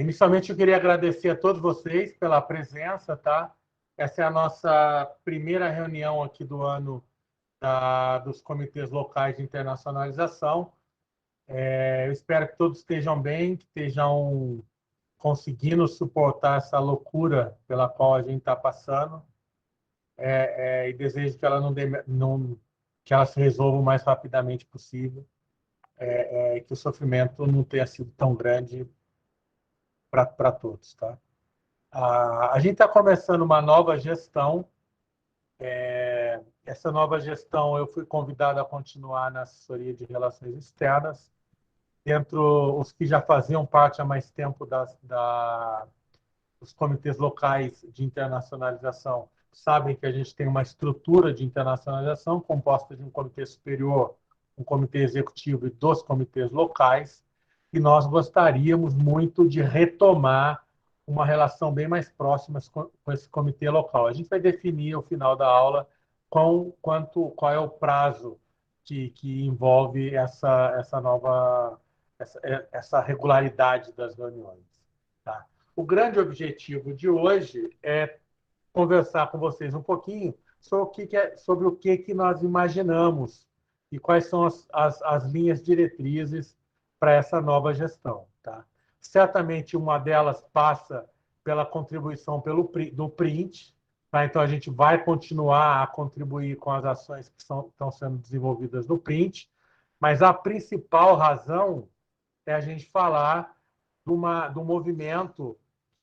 Inicialmente, eu queria agradecer a todos vocês pela presença, tá? Essa é a nossa primeira reunião aqui do ano dos comitês locais de internacionalização. Eu espero que todos estejam bem, que estejam conseguindo suportar essa loucura pela qual a gente está passando, e desejo que ela que ela se resolva o mais rapidamente possível, e que o sofrimento não tenha sido tão grande para todos, tá? A gente está começando uma nova gestão. Essa nova gestão, eu fui convidado a continuar na assessoria de relações externas, dentro os que já faziam parte há mais tempo dos comitês locais de internacionalização sabem que a gente tem uma estrutura de internacionalização composta de um comitê superior, um comitê executivo e 2 comitês locais, e nós gostaríamos muito de retomar uma relação bem mais próxima com esse comitê local. A gente vai definir, ao final da aula, qual é o prazo que envolve essa regularidade das reuniões. Tá? O grande objetivo de hoje é conversar com vocês um pouquinho sobre o que nós imaginamos e quais são as linhas diretrizes para essa nova gestão. Tá? Certamente, uma delas passa pela contribuição do print. Tá? Então, a gente vai continuar a contribuir com as ações que estão sendo desenvolvidas no print, mas a principal razão é a gente falar de um movimento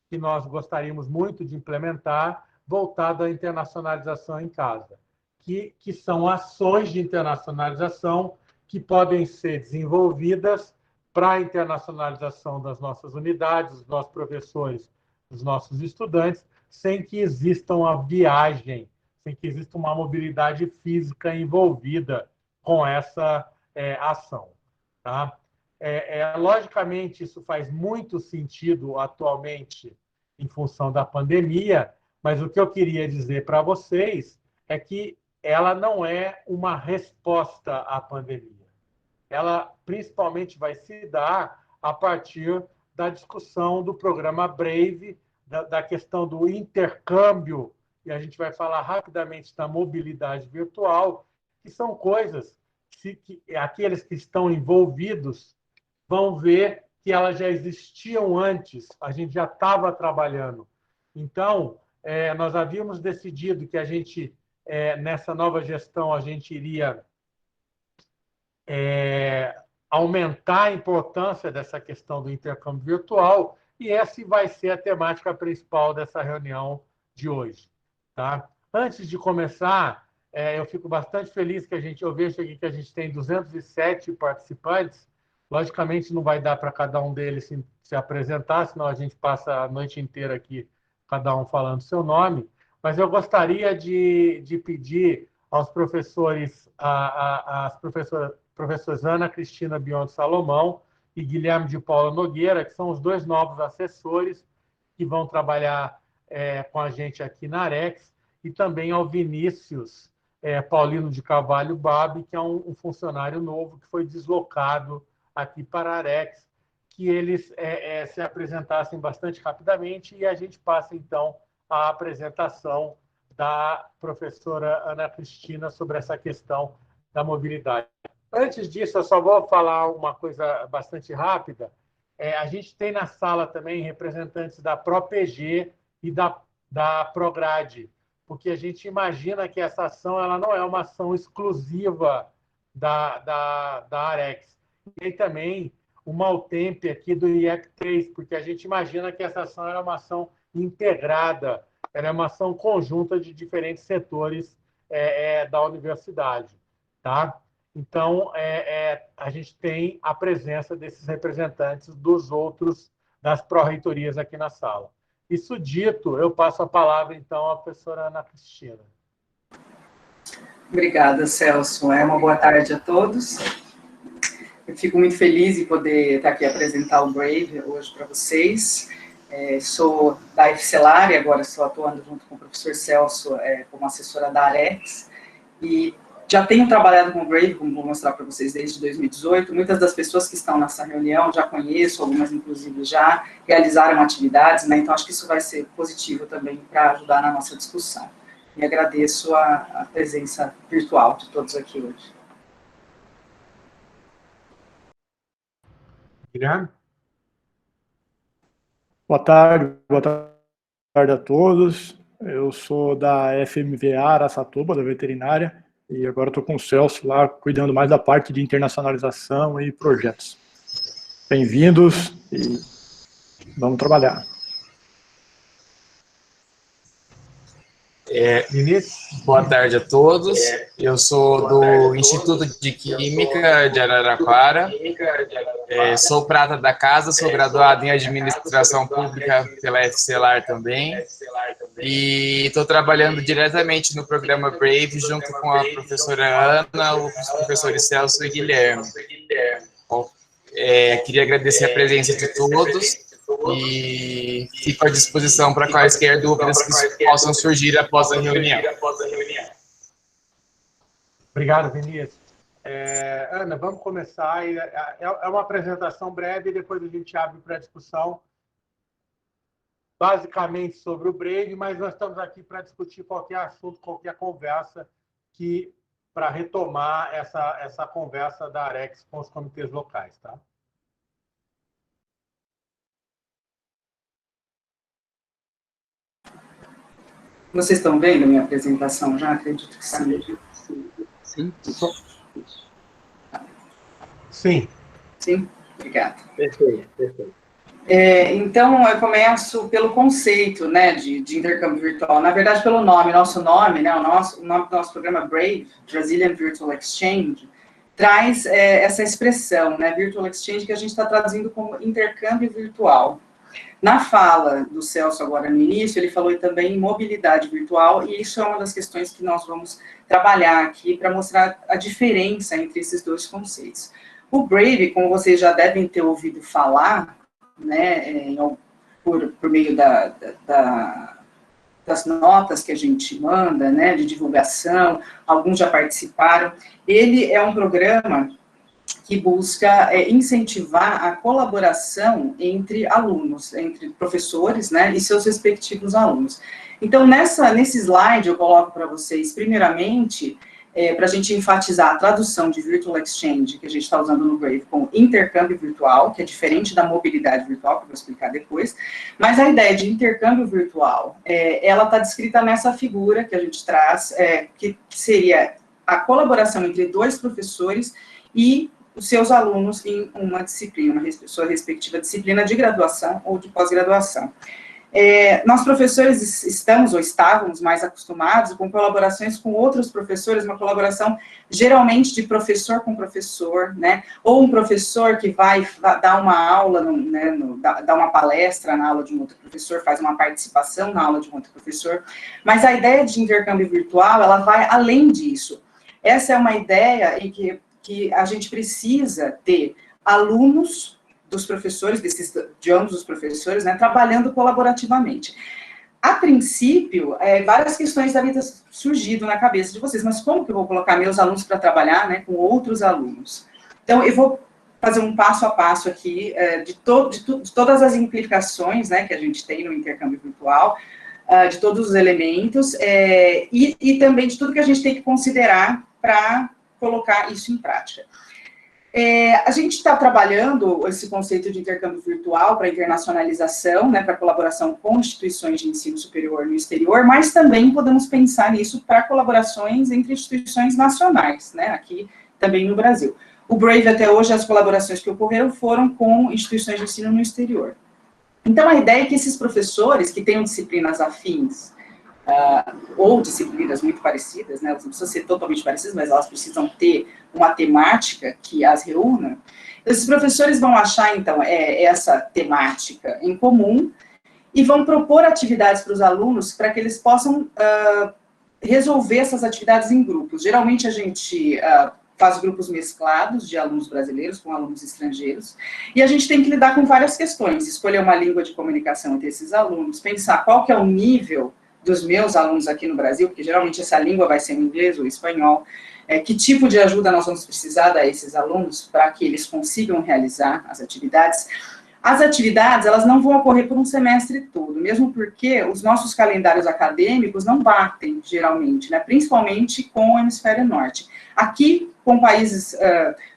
que nós gostaríamos muito de implementar, voltado à internacionalização em casa, que são ações de internacionalização que podem ser desenvolvidas para a internacionalização das nossas unidades, dos nossos professores, dos nossos estudantes, sem que exista uma viagem, sem que exista uma mobilidade física envolvida com essa ação. Tá? Logicamente, isso faz muito sentido atualmente em função da pandemia, mas o que eu queria dizer para vocês é que ela não é uma resposta à pandemia. Ela principalmente vai se dar a partir da discussão do programa Brave, da questão do intercâmbio, e a gente vai falar rapidamente da mobilidade virtual, que são coisas que aqueles que estão envolvidos vão ver que elas já existiam antes, a gente já estava trabalhando. Então, nós havíamos decidido que a gente, nessa nova gestão, a gente iria aumentar a importância dessa questão do intercâmbio virtual, e essa vai ser a temática principal dessa reunião de hoje. Tá? Antes de começar, eu fico bastante feliz que eu vejo aqui que a gente tem 207 participantes. Logicamente, não vai dar para cada um deles se apresentar, senão a gente passa a noite inteira aqui, cada um falando seu nome, mas eu gostaria de pedir aos professores, às professoras Ana Cristina Biondo Salomão e Guilherme de Paula Nogueira, que são os 2 novos assessores que vão trabalhar com a gente aqui na Arex, e também ao Vinícius Paulino de Carvalho Babi, que é um funcionário novo que foi deslocado aqui para a Arex, que eles se apresentassem bastante rapidamente, e a gente passa, então, a apresentação da professora Ana Cristina sobre essa questão da mobilidade. Antes disso, eu só vou falar uma coisa bastante rápida. A gente tem na sala também representantes da ProPG e da Prograde, porque a gente imagina que essa ação ela não é uma ação exclusiva da Arex. E também o Maltemp aqui do IEC3, porque a gente imagina que essa ação era uma ação integrada, ela é uma ação conjunta de diferentes setores da universidade. Tá? Então, a gente tem a presença desses representantes das pró-reitorias aqui na sala. Isso dito, eu passo a palavra, então, à professora Ana Cristina. Obrigada, Celso. Uma boa tarde a todos. Eu fico muito feliz em poder estar aqui apresentar o Brave hoje para vocês. Sou da FCELAR e agora estou atuando junto com o professor Celso como assessora da Arex. E já tenho trabalhado com o Brave, como vou mostrar para vocês, desde 2018. Muitas das pessoas que estão nessa reunião já conheço, algumas, inclusive, já realizaram atividades, né? Então, acho que isso vai ser positivo também para ajudar na nossa discussão. E agradeço a presença virtual de todos aqui hoje. Guilherme? Boa tarde a todos. Eu sou da FMVA Araçatuba, da veterinária, e agora estou com o Celso lá, cuidando mais da parte de internacionalização e projetos. Bem-vindos e vamos trabalhar. Boa tarde a todos. Eu sou do Instituto de Química de Araraquara. Sou prata da casa, sou graduado em Administração Pública pela FCELAR também. E estou trabalhando diretamente no programa Brave, junto com a professora Ana, os professores Celso e Guilherme. Queria agradecer a presença de todos e fico à disposição para quaisquer dúvidas que possam surgir após a reunião. Obrigado, Vinícius. Ana, vamos começar. É uma apresentação breve e depois a gente abre para a discussão, basicamente sobre o Brave, mas nós estamos aqui para discutir qualquer assunto, qualquer conversa, para retomar essa conversa da AREX com os comitês locais, tá? Vocês estão vendo a minha apresentação já? Acredito que sim. Sim. Sim. Sim? Obrigada. Perfeito. Então, eu começo pelo conceito, né, de intercâmbio virtual. Na verdade, pelo nome. Nosso nome, né, o nome do nosso programa Brave, Brazilian Virtual Exchange, traz essa expressão, né, Virtual Exchange, que a gente está traduzindo como intercâmbio virtual. Na fala do Celso agora no início, ele falou também em mobilidade virtual, e isso é uma das questões que nós vamos trabalhar aqui para mostrar a diferença entre esses dois conceitos. O Brave, como vocês já devem ter ouvido falar, né, por meio das notas que a gente manda, né, de divulgação, alguns já participaram, ele é um programa que busca incentivar a colaboração entre alunos, entre professores, né, e seus respectivos alunos. Então, nesse slide, eu coloco para vocês, primeiramente, para a gente enfatizar a tradução de Virtual Exchange, que a gente está usando no Brave, como intercâmbio virtual, que é diferente da mobilidade virtual, que eu vou explicar depois, mas a ideia de intercâmbio virtual, ela está descrita nessa figura que a gente traz, que seria a colaboração entre dois professores e os seus alunos em uma disciplina, sua respectiva disciplina de graduação ou de pós-graduação. Nós, professores, estamos ou estávamos mais acostumados com colaborações com outros professores, uma colaboração geralmente de professor com professor, né, ou um professor que vai dar uma aula, dar uma palestra na aula de um outro professor, faz uma participação na aula de um outro professor, mas a ideia de intercâmbio virtual, ela vai além disso. Essa é uma ideia em que a gente precisa ter alunos dos professores, de ambos os professores, né, trabalhando colaborativamente. A princípio, várias questões devem ter surgido na cabeça de vocês, mas como que eu vou colocar meus alunos para trabalhar, né, com outros alunos? Então, eu vou fazer um passo a passo aqui de todas as implicações, né, que a gente tem no intercâmbio virtual, de todos os elementos, e também de tudo que a gente tem que considerar para colocar isso em prática. A gente está trabalhando esse conceito de intercâmbio virtual para internacionalização, né, para colaboração com instituições de ensino superior no exterior, mas também podemos pensar nisso para colaborações entre instituições nacionais, né, aqui também no Brasil. O Brave, até hoje, as colaborações que ocorreram foram com instituições de ensino no exterior. Então, a ideia é que esses professores que tenham disciplinas afins, ou disciplinas muito parecidas, né, elas não precisam ser totalmente parecidas, mas elas precisam ter uma temática que as reúna, esses professores vão achar, então, essa temática em comum e vão propor atividades para os alunos para que eles possam resolver essas atividades em grupos. Geralmente, a gente faz grupos mesclados de alunos brasileiros com alunos estrangeiros, e a gente tem que lidar com várias questões, escolher uma língua de comunicação entre esses alunos, pensar qual que é o nível dos meus alunos aqui no Brasil, porque geralmente essa língua vai ser o inglês ou o espanhol, que tipo de ajuda nós vamos precisar a esses alunos para que eles consigam realizar as atividades. As atividades, elas não vão ocorrer por um semestre todo, mesmo porque os nossos calendários acadêmicos não batem, geralmente, né, principalmente com o hemisfério norte. Aqui, com países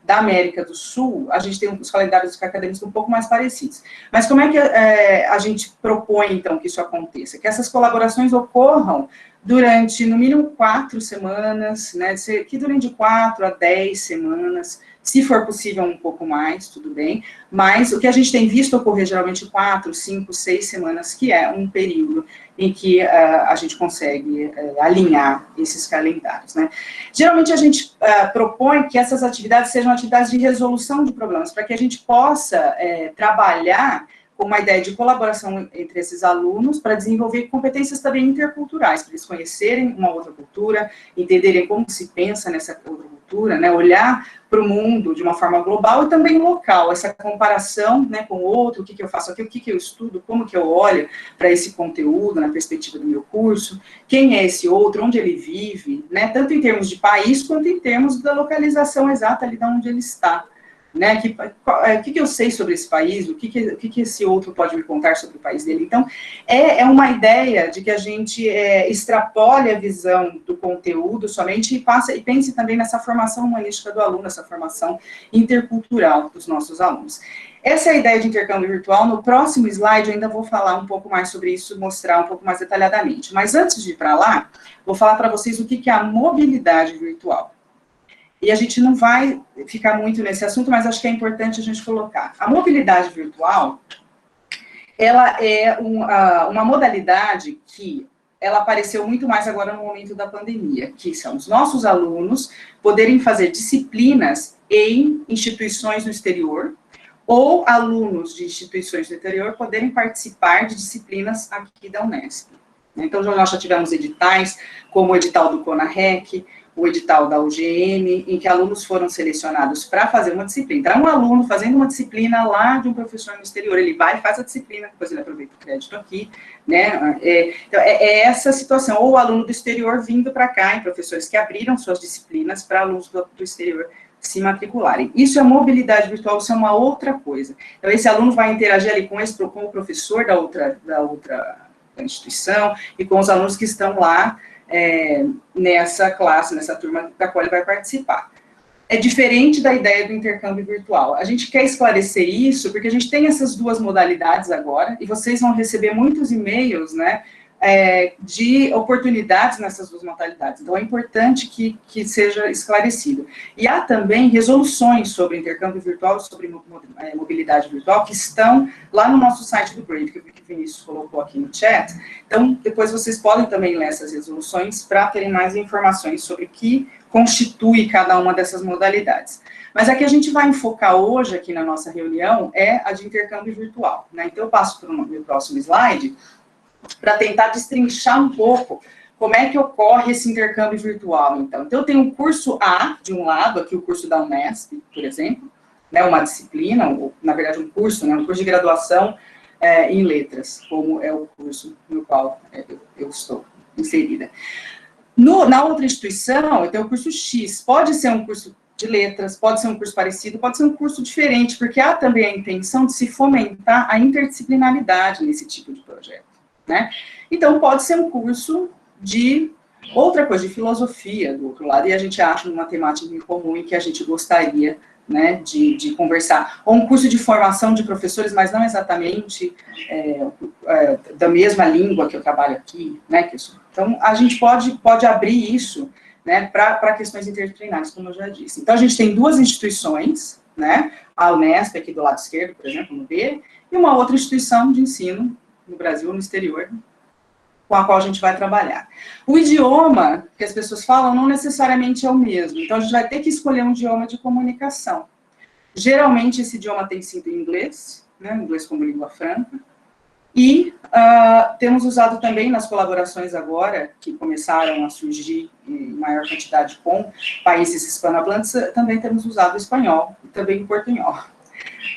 da América do Sul, a gente tem os calendários acadêmicos um pouco mais parecidos. Mas como é que a gente propõe, então, que isso aconteça? Que essas colaborações ocorram durante, no mínimo, 4 semanas, né, que durem de 4 a 10 semanas, se for possível um pouco mais, tudo bem, mas o que a gente tem visto ocorrer geralmente 4, 5, 6 semanas, que é um período em que a gente consegue alinhar esses calendários, né. Geralmente a gente propõe que essas atividades sejam atividades de resolução de problemas, para que a gente possa trabalhar com uma ideia de colaboração entre esses alunos para desenvolver competências também interculturais, para eles conhecerem uma outra cultura, entenderem como se pensa nessa outra cultura, né, olhar para o mundo de uma forma global e também local, essa comparação, né, com o outro, o que eu faço aqui, o que eu estudo, como que eu olho para esse conteúdo na perspectiva do meu curso, quem é esse outro, onde ele vive, né, tanto em termos de país quanto em termos da localização exata ali de onde ele está. Né, o que eu sei sobre esse país, o que esse outro pode me contar sobre o país dele. Então, é uma ideia de que a gente extrapole a visão do conteúdo somente e pense também nessa formação humanística do aluno, essa formação intercultural dos nossos alunos. Essa é a ideia de intercâmbio virtual. No próximo slide eu ainda vou falar um pouco mais sobre isso, mostrar um pouco mais detalhadamente. Mas antes de ir para lá, vou falar para vocês o que é a mobilidade virtual. E a gente não vai ficar muito nesse assunto, mas acho que é importante a gente colocar. A mobilidade virtual, ela é uma modalidade que ela apareceu muito mais agora no momento da pandemia, que são os nossos alunos poderem fazer disciplinas em instituições no exterior, ou alunos de instituições do interior poderem participar de disciplinas aqui da Unesp. Então, nós já tivemos editais, como o edital do CONAREC, o edital da UGM, em que alunos foram selecionados para fazer uma disciplina. Então, um aluno fazendo uma disciplina lá de um professor no exterior, ele vai e faz a disciplina, depois ele aproveita o crédito aqui, né? Então, essa situação. Ou o aluno do exterior vindo para cá, em professores que abriram suas disciplinas para alunos do exterior se matricularem. Isso é mobilidade virtual, isso é uma outra coisa. Então, esse aluno vai interagir ali com o professor da outra instituição e com os alunos que estão lá nessa classe, nessa turma da qual ele vai participar. É diferente da ideia do intercâmbio virtual. A gente quer esclarecer isso, porque a gente tem essas duas modalidades agora, e vocês vão receber muitos e-mails, né, de oportunidades nessas duas modalidades. Então, é importante que seja esclarecido. E há também resoluções sobre intercâmbio virtual, sobre mobilidade virtual, que estão lá no nosso site do Brave, que o Vinícius colocou aqui no chat. Então, depois vocês podem também ler essas resoluções para terem mais informações sobre o que constitui cada uma dessas modalidades. Mas a que a gente vai enfocar hoje aqui na nossa reunião é a de intercâmbio virtual, né? Então, eu passo para o meu próximo slide, para tentar destrinchar um pouco como é que ocorre esse intercâmbio virtual, então. Então, eu tenho um curso A, de um lado, aqui o curso da Unesp, por exemplo, né, uma disciplina, ou, na verdade, um curso, né, um curso de graduação em letras, como é o curso no qual eu estou inserida. Na outra instituição, eu tenho o curso X, pode ser um curso de letras, pode ser um curso parecido, pode ser um curso diferente, porque há também a intenção de se fomentar a interdisciplinaridade nesse tipo de projeto. Né? Então, pode ser um curso de outra coisa, de filosofia, do outro lado, e a gente acha uma temática em comum e que a gente gostaria, né, de conversar. Ou um curso de formação de professores, mas não exatamente da mesma língua que eu trabalho aqui, né, então, a gente pode abrir isso, né, para questões interdisciplinares, como eu já disse. Então, a gente tem duas instituições, né, a Unesp, aqui do lado esquerdo, por exemplo, no B, e uma outra instituição de ensino, no Brasil, no exterior, com a qual a gente vai trabalhar. O idioma que as pessoas falam não necessariamente é o mesmo, então a gente vai ter que escolher um idioma de comunicação. Geralmente esse idioma tem sido inglês, né, inglês como língua franca, e temos usado também nas colaborações agora, que começaram a surgir em maior quantidade com países hispanohablantes, também temos usado o espanhol e também o portunhol.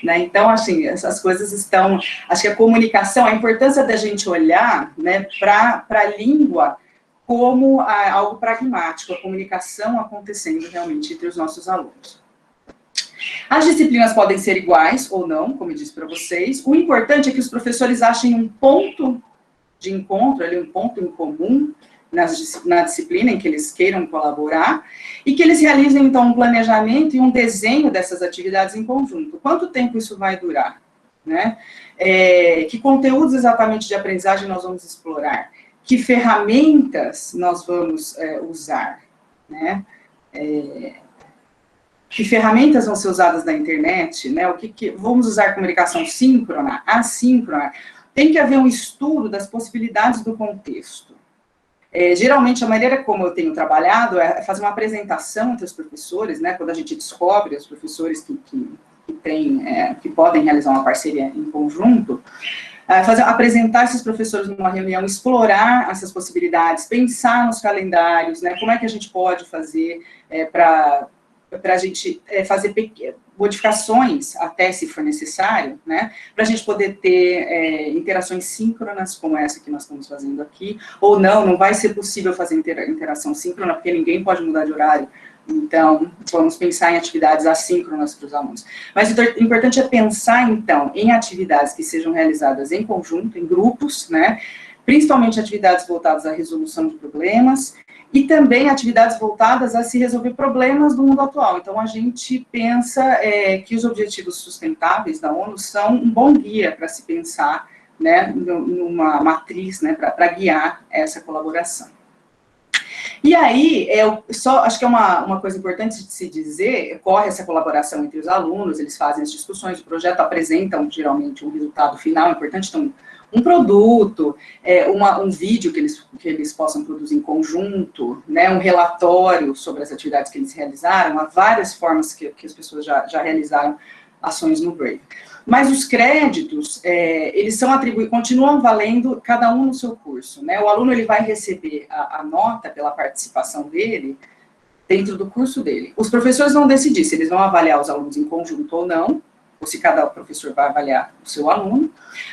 Né? Então, assim, essas coisas estão... Acho que a comunicação, a importância da gente olhar, né, para a língua como algo pragmático, a comunicação acontecendo realmente entre os nossos alunos. As disciplinas podem ser iguais ou não, como eu disse para vocês. O importante é que os professores achem um ponto de encontro, ali, um ponto em comum na disciplina em que eles queiram colaborar, e que eles realizem, então, um planejamento e um desenho dessas atividades em conjunto. Quanto tempo isso vai durar? Né? Que conteúdos exatamente de aprendizagem nós vamos explorar? Que ferramentas nós vamos usar? Né? Que ferramentas vão ser usadas na internet? Né? Vamos usar comunicação síncrona, assíncrona? Tem que haver um estudo das possibilidades do contexto. Geralmente, a maneira como eu tenho trabalhado é fazer uma apresentação entre os professores, né, quando a gente descobre os professores que podem realizar uma parceria em conjunto, apresentar esses professores numa reunião, explorar essas possibilidades, pensar nos calendários, né, como é que a gente pode fazer para a gente fazer modificações, até se for necessário, né, para a gente poder ter interações síncronas, como essa que nós estamos fazendo aqui, ou não vai ser possível fazer interação síncrona, porque ninguém pode mudar de horário, então, vamos pensar em atividades assíncronas para os alunos. Mas o importante é pensar, então, em atividades que sejam realizadas em conjunto, em grupos, né, principalmente atividades voltadas à resolução de problemas, e também atividades voltadas a se resolver problemas do mundo atual. Então, a gente pensa que os objetivos sustentáveis da ONU são um bom guia para se pensar, né, numa matriz, né, para guiar essa colaboração. E aí, acho que é uma coisa importante de se dizer, ocorre essa colaboração entre os alunos, eles fazem as discussões, o projeto apresentam, geralmente, um resultado final, é importante, então, um produto, um vídeo que eles possam produzir em conjunto, né, um relatório sobre as atividades que eles realizaram, há várias formas que as pessoas já realizaram ações no Brave. Mas os créditos, eles são atribuídos, continuam valendo cada um no seu curso, né? O aluno ele vai receber a nota pela participação dele dentro do curso dele. Os professores vão decidir se eles vão avaliar os alunos em conjunto ou não, ou se cada professor vai avaliar o seu aluno,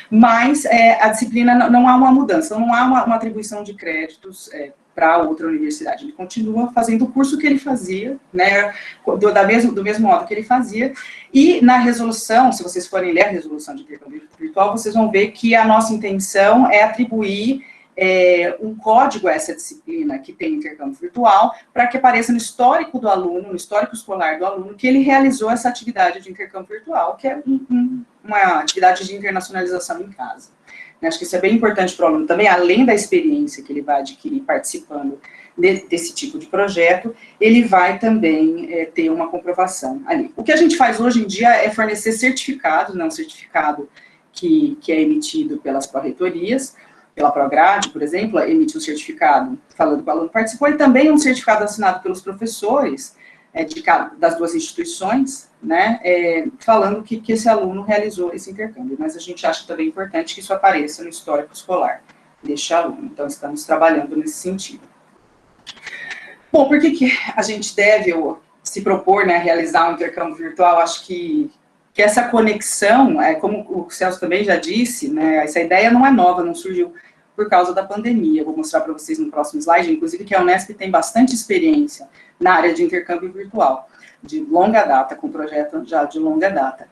mas a disciplina não há uma mudança, não há uma atribuição de créditos para outra universidade. Ele continua fazendo o curso que ele fazia, né, do mesmo modo que ele fazia, e na resolução, se vocês forem ler a resolução de intercâmbio virtual, vocês vão ver que a nossa intenção é atribuir um código a essa disciplina que tem intercâmbio virtual, para que apareça no histórico do aluno, no histórico escolar do aluno, que ele realizou essa atividade de intercâmbio virtual, que é uma atividade de internacionalização em casa. Acho que isso é bem importante para o aluno também, além da experiência que ele vai adquirir participando desse tipo de projeto, ele vai também ter uma comprovação ali. O que a gente faz hoje em dia é fornecer certificado, não certificado que é emitido pelas pró-reitorias, pela Prograde, por exemplo, emite um certificado falando que o aluno participou, e também um certificado assinado pelos professores das duas instituições, né, falando que esse aluno realizou esse intercâmbio. Mas a gente acha também importante que isso apareça no histórico escolar deste aluno. Então, estamos trabalhando nesse sentido. Bom, por que a gente deve se propor, né, realizar um intercâmbio virtual? Acho que essa conexão, como o Celso também já disse, né, essa ideia não é nova, não surgiu por causa da pandemia. Eu vou mostrar para vocês no próximo slide, inclusive, que a Unesp tem bastante experiência na área de intercâmbio virtual, de longa data, com projeto já de longa data.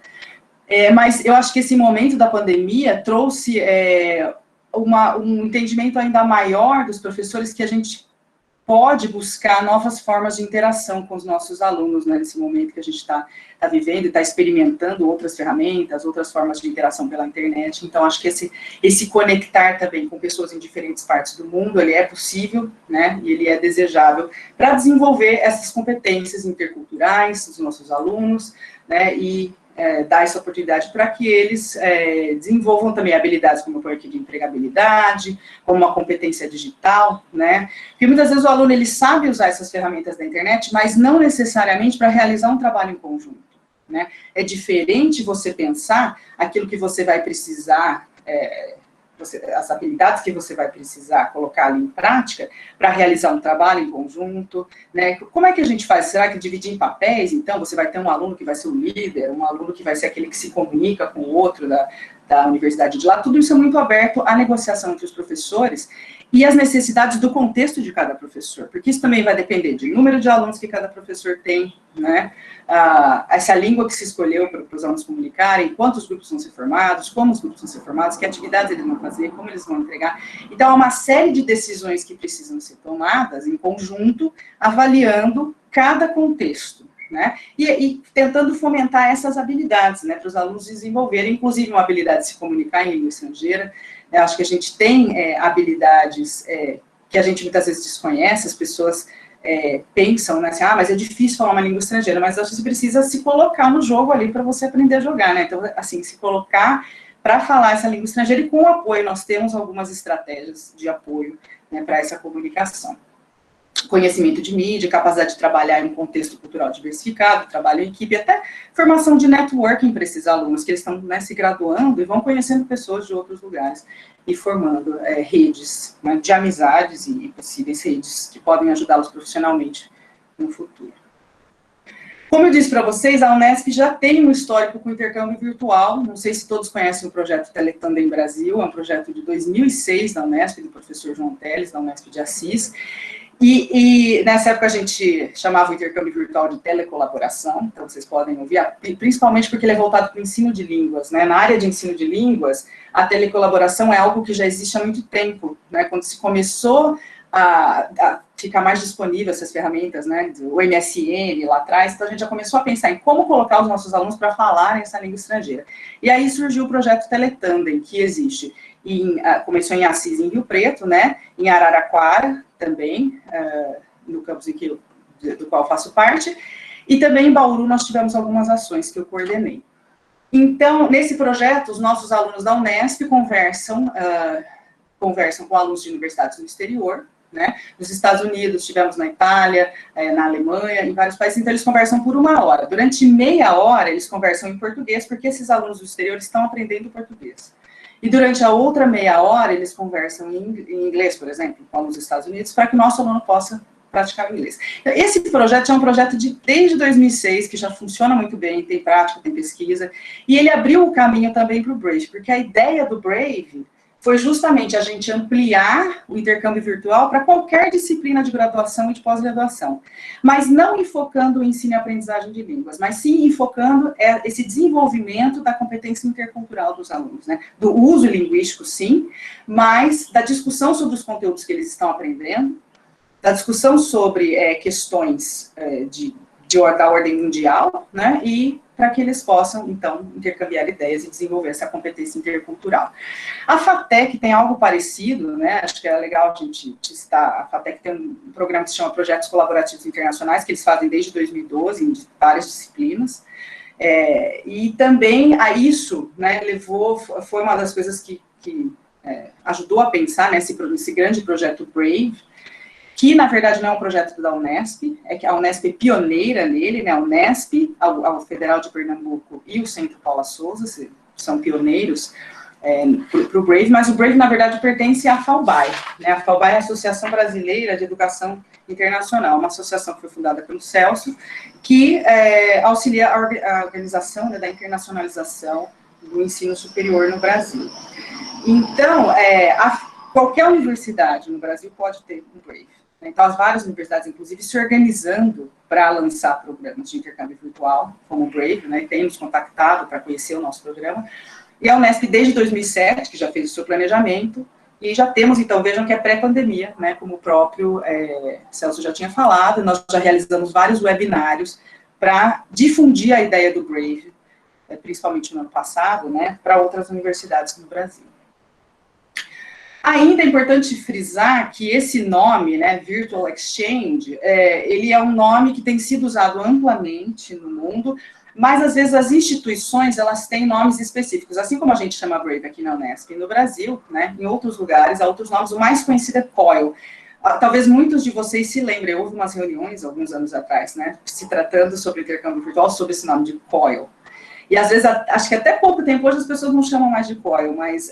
Mas eu acho que esse momento da pandemia trouxe um entendimento ainda maior dos professores que a gente pode buscar novas formas de interação com os nossos alunos, né, nesse momento que a gente está vivendo e está experimentando outras ferramentas, outras formas de interação pela internet. Então, acho que esse conectar também com pessoas em diferentes partes do mundo, ele é possível, né, e ele é desejável para desenvolver essas competências interculturais dos nossos alunos, né, e dar essa oportunidade para que eles desenvolvam também habilidades como eu falei aqui de empregabilidade, como uma competência digital, né? Porque muitas vezes o aluno ele sabe usar essas ferramentas da internet, mas não necessariamente para realizar um trabalho em conjunto, né? É diferente você pensar aquilo que você vai precisar, as habilidades que você vai precisar colocar ali em prática para realizar um trabalho em conjunto, né? Como é que a gente faz? Será que dividir em papéis? Então, você vai ter um aluno que vai ser o líder, um aluno que vai ser aquele que se comunica com o outro da universidade de lá. Tudo isso é muito aberto à negociação entre os professores e as necessidades do contexto de cada professor, porque isso também vai depender do número de alunos que cada professor tem, né, essa língua que se escolheu para os alunos comunicarem, quantos grupos vão ser formados, como os grupos vão ser formados, que atividades eles vão fazer, como eles vão entregar. Então, há uma série de decisões que precisam ser tomadas em conjunto, avaliando cada contexto, né, e tentando fomentar essas habilidades, né, para os alunos desenvolverem, inclusive uma habilidade de se comunicar em língua estrangeira. Eu acho que a gente tem habilidades que a gente muitas vezes desconhece, as pessoas pensam, né, assim, mas é difícil falar uma língua estrangeira, mas você precisa se colocar no jogo ali para você aprender a jogar, né, então, assim, se colocar para falar essa língua estrangeira, e com apoio, nós temos algumas estratégias de apoio, né, para essa comunicação. Conhecimento de mídia, capacidade de trabalhar em um contexto cultural diversificado, trabalho em equipe, até formação de networking para esses alunos, que eles estão, né, se graduando e vão conhecendo pessoas de outros lugares e formando redes, né, de amizades e possíveis redes que podem ajudá-los profissionalmente no futuro. Como eu disse para vocês, a Unesp já tem um histórico com intercâmbio virtual. Não sei se todos conhecem o projeto Teletandem Brasil, é um projeto de 2006 da Unesp, do professor João Teles, da Unesp de Assis. E nessa época a gente chamava o intercâmbio virtual de telecolaboração, então vocês podem ouvir, principalmente porque ele é voltado para o ensino de línguas, né? Na área de ensino de línguas, a telecolaboração é algo que já existe há muito tempo, né? Quando se começou a ficar mais disponível essas ferramentas, né? O MSN lá atrás, então a gente já começou a pensar em como colocar os nossos alunos para falarem essa língua estrangeira. E aí surgiu o projeto Teletandem, que existe. Começou em Assis, em Rio Preto, né, em Araraquara, também, no campus do qual faço parte, e também em Bauru nós tivemos algumas ações que eu coordenei. Então, nesse projeto, os nossos alunos da Unesp conversam com alunos de universidades no exterior, né, nos Estados Unidos, tivemos na Itália, na Alemanha, em vários países, então eles conversam por 1 hora. Durante meia hora, eles conversam em português, porque esses alunos do exterior estão aprendendo português. E durante a outra meia hora, eles conversam em inglês, por exemplo, com os Estados Unidos, para que o nosso aluno possa praticar o inglês. Então, esse projeto é um projeto desde 2006, que já funciona muito bem, tem prática, tem pesquisa, e ele abriu o caminho também para o Brave, porque a ideia do Brave foi justamente a gente ampliar o intercâmbio virtual para qualquer disciplina de graduação e de pós-graduação, mas não enfocando o ensino e aprendizagem de línguas, mas sim enfocando esse desenvolvimento da competência intercultural dos alunos, né? Do uso linguístico, sim, mas da discussão sobre os conteúdos que eles estão aprendendo, da discussão sobre questões da ordem mundial, né? E para que eles possam, então, intercambiar ideias e desenvolver essa competência intercultural. A FATEC tem algo parecido, né, acho que é legal a gente citar, a FATEC tem um programa que se chama Projetos Colaborativos Internacionais, que eles fazem desde 2012, em várias disciplinas, e também a isso, né, foi uma das coisas que ajudou a pensar nesse grande projeto Brave, que, na verdade, não é um projeto da Unesp, é que a Unesp é pioneira nele, né, a Unesp, a Federal de Pernambuco e o Centro Paula Souza são pioneiros para o Brave, mas o Brave, na verdade, pertence à FAUBAI, né, a FAUBAI é a Associação Brasileira de Educação Internacional, uma associação que foi fundada pelo Celso, que auxilia a organização, né, da internacionalização do ensino superior no Brasil. Então, qualquer universidade no Brasil pode ter um Brave. Então, as várias universidades, inclusive, se organizando para lançar programas de intercâmbio virtual, como o Brave, né, e tem nos contactado para conhecer o nosso programa. E a Unesp, desde 2007, que já fez o seu planejamento, e já temos, então, vejam que é pré-pandemia, né, como o próprio Celso já tinha falado, nós já realizamos vários webinários para difundir a ideia do Brave, principalmente no ano passado, né, para outras universidades no Brasil. Ainda é importante frisar que esse nome, né, Virtual Exchange, ele é um nome que tem sido usado amplamente no mundo, mas às vezes as instituições, elas têm nomes específicos, assim como a gente chama Brave aqui na Unesp e no Brasil, né, em outros lugares, há outros nomes, o mais conhecido é COIL. Talvez muitos de vocês se lembrem, houve umas reuniões, alguns anos atrás, né, se tratando sobre intercâmbio virtual, sobre esse nome de COIL. E às vezes, acho que até pouco tempo, hoje as pessoas não chamam mais de COIL, mas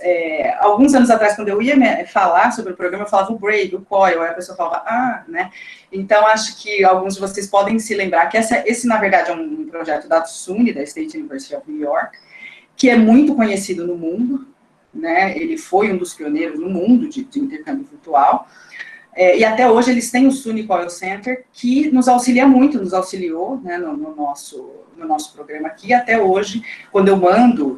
alguns anos atrás, quando eu ia falar sobre o programa, eu falava o Brave, o COIL, aí a pessoa falava, né? Então, acho que alguns de vocês podem se lembrar que esse, na verdade, é um projeto da SUNY, da State University of New York, que é muito conhecido no mundo, né? Ele foi um dos pioneiros no mundo de intercâmbio virtual. E até hoje eles têm o SUNY Coil Center, que nos auxilia muito, nos auxiliou, né, no nosso programa aqui. Até hoje, quando eu mando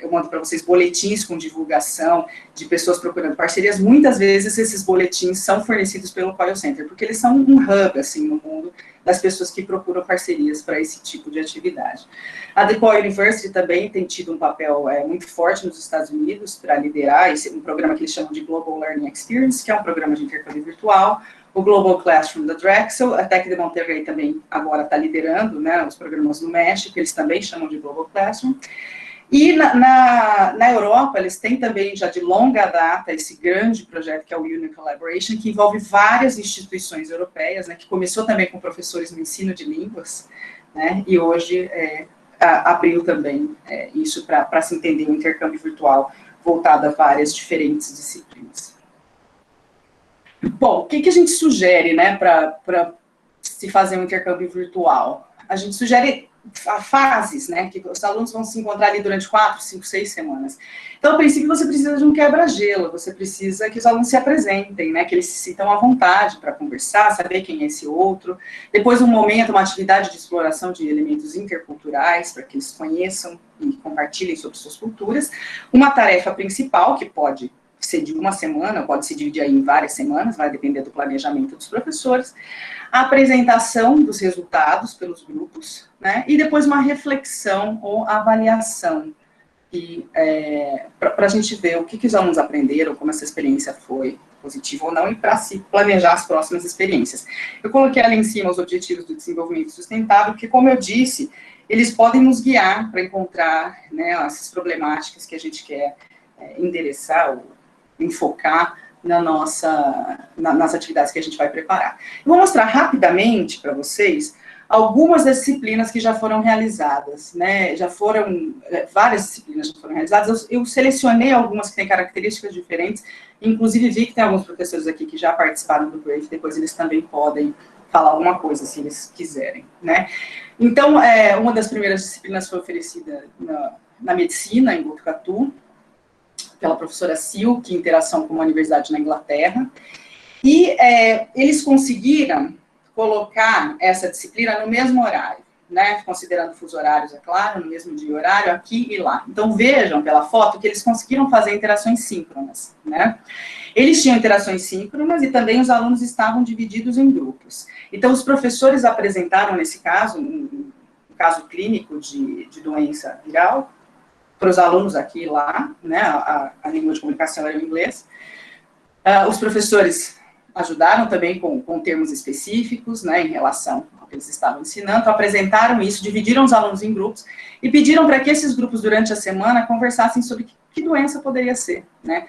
eu mando para vocês boletins com divulgação de pessoas procurando parcerias, muitas vezes esses boletins são fornecidos pelo Coil Center, porque eles são um hub, assim, no mundo das pessoas que procuram parcerias para esse tipo de atividade. A DePaul University também tem tido um papel muito forte nos Estados Unidos para liderar um programa que eles chamam de Global Learning Experience, que é um programa de intercâmbio virtual, o Global Classroom da Drexel, a Tec de Monterrey também agora está liderando, né, os programas no México, eles também chamam de Global Classroom. E na Europa, eles têm também, já de longa data, esse grande projeto que é o Uni Collaboration, que envolve várias instituições europeias, né, que começou também com professores no ensino de línguas, né, e hoje abriu também isso para se entender o intercâmbio virtual voltado a várias diferentes disciplinas. Bom, o que a gente sugere, né, para se fazer um intercâmbio virtual? A gente sugere fases, né, que os alunos vão se encontrar ali durante 4, 5, 6 semanas. Então, a princípio, você precisa de um quebra-gelo, você precisa que os alunos se apresentem, né, que eles se sintam à vontade para conversar, saber quem é esse outro. Depois, um momento, uma atividade de exploração de elementos interculturais, para que eles conheçam e compartilhem sobre suas culturas. Uma tarefa principal, que pode ser de uma semana, pode se dividir aí em várias semanas, vai depender do planejamento dos professores, a apresentação dos resultados pelos grupos, né, e depois uma reflexão ou avaliação, para a gente ver o que os alunos aprenderam, como essa experiência foi positiva ou não, e para se planejar as próximas experiências. Eu coloquei ali em cima os objetivos do desenvolvimento sustentável, porque, como eu disse, eles podem nos guiar para encontrar, né, essas problemáticas que a gente quer endereçar ou enfocar nas atividades que a gente vai preparar. Eu vou mostrar rapidamente para vocês algumas das disciplinas que já foram realizadas, né, várias disciplinas já foram realizadas. Eu selecionei algumas que têm características diferentes, inclusive vi que tem alguns professores aqui que já participaram do Brave, depois eles também podem falar alguma coisa, se eles quiserem, né. Então, uma das primeiras disciplinas foi oferecida na medicina, em Botucatu, pela professora Silk, interação com uma universidade na Inglaterra, e eles conseguiram colocar essa disciplina no mesmo horário, né, considerando fusos horários, é claro, no mesmo dia e horário, aqui e lá. Então, vejam pela foto que eles conseguiram fazer interações síncronas, né. Eles tinham interações síncronas e também os alunos estavam divididos em grupos. Então, os professores apresentaram, nesse caso, um caso clínico de doença viral, para os alunos aqui e lá, né, a língua de comunicação era o inglês. Os professores ajudaram também com termos específicos, né, em relação ao que eles estavam ensinando, apresentaram isso, dividiram os alunos em grupos e pediram para que esses grupos, durante a semana, conversassem sobre que doença poderia ser, né.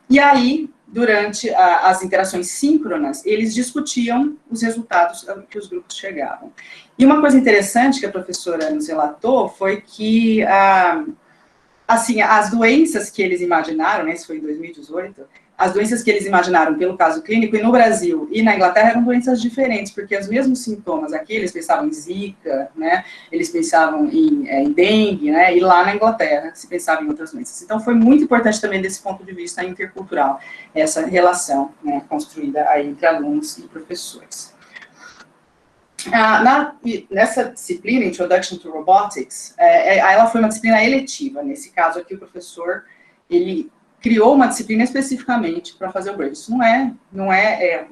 E aí, durante as interações síncronas, eles discutiam os resultados que os grupos chegavam. E uma coisa interessante que a professora nos relatou foi que assim, as doenças que eles imaginaram, né, isso foi em 2018, as doenças que eles imaginaram pelo caso clínico, e no Brasil e na Inglaterra eram doenças diferentes, porque os mesmos sintomas aqui, eles pensavam em Zika, né, eles pensavam em dengue, né, e lá na Inglaterra se pensava em outras doenças. Então, foi muito importante também desse ponto de vista intercultural, essa relação, né, construída aí entre alunos e professores. Nessa disciplina, Introduction to Robotics, ela foi uma disciplina eletiva. Nesse caso aqui, o professor, ele criou uma disciplina especificamente para fazer o Brave. Isso não é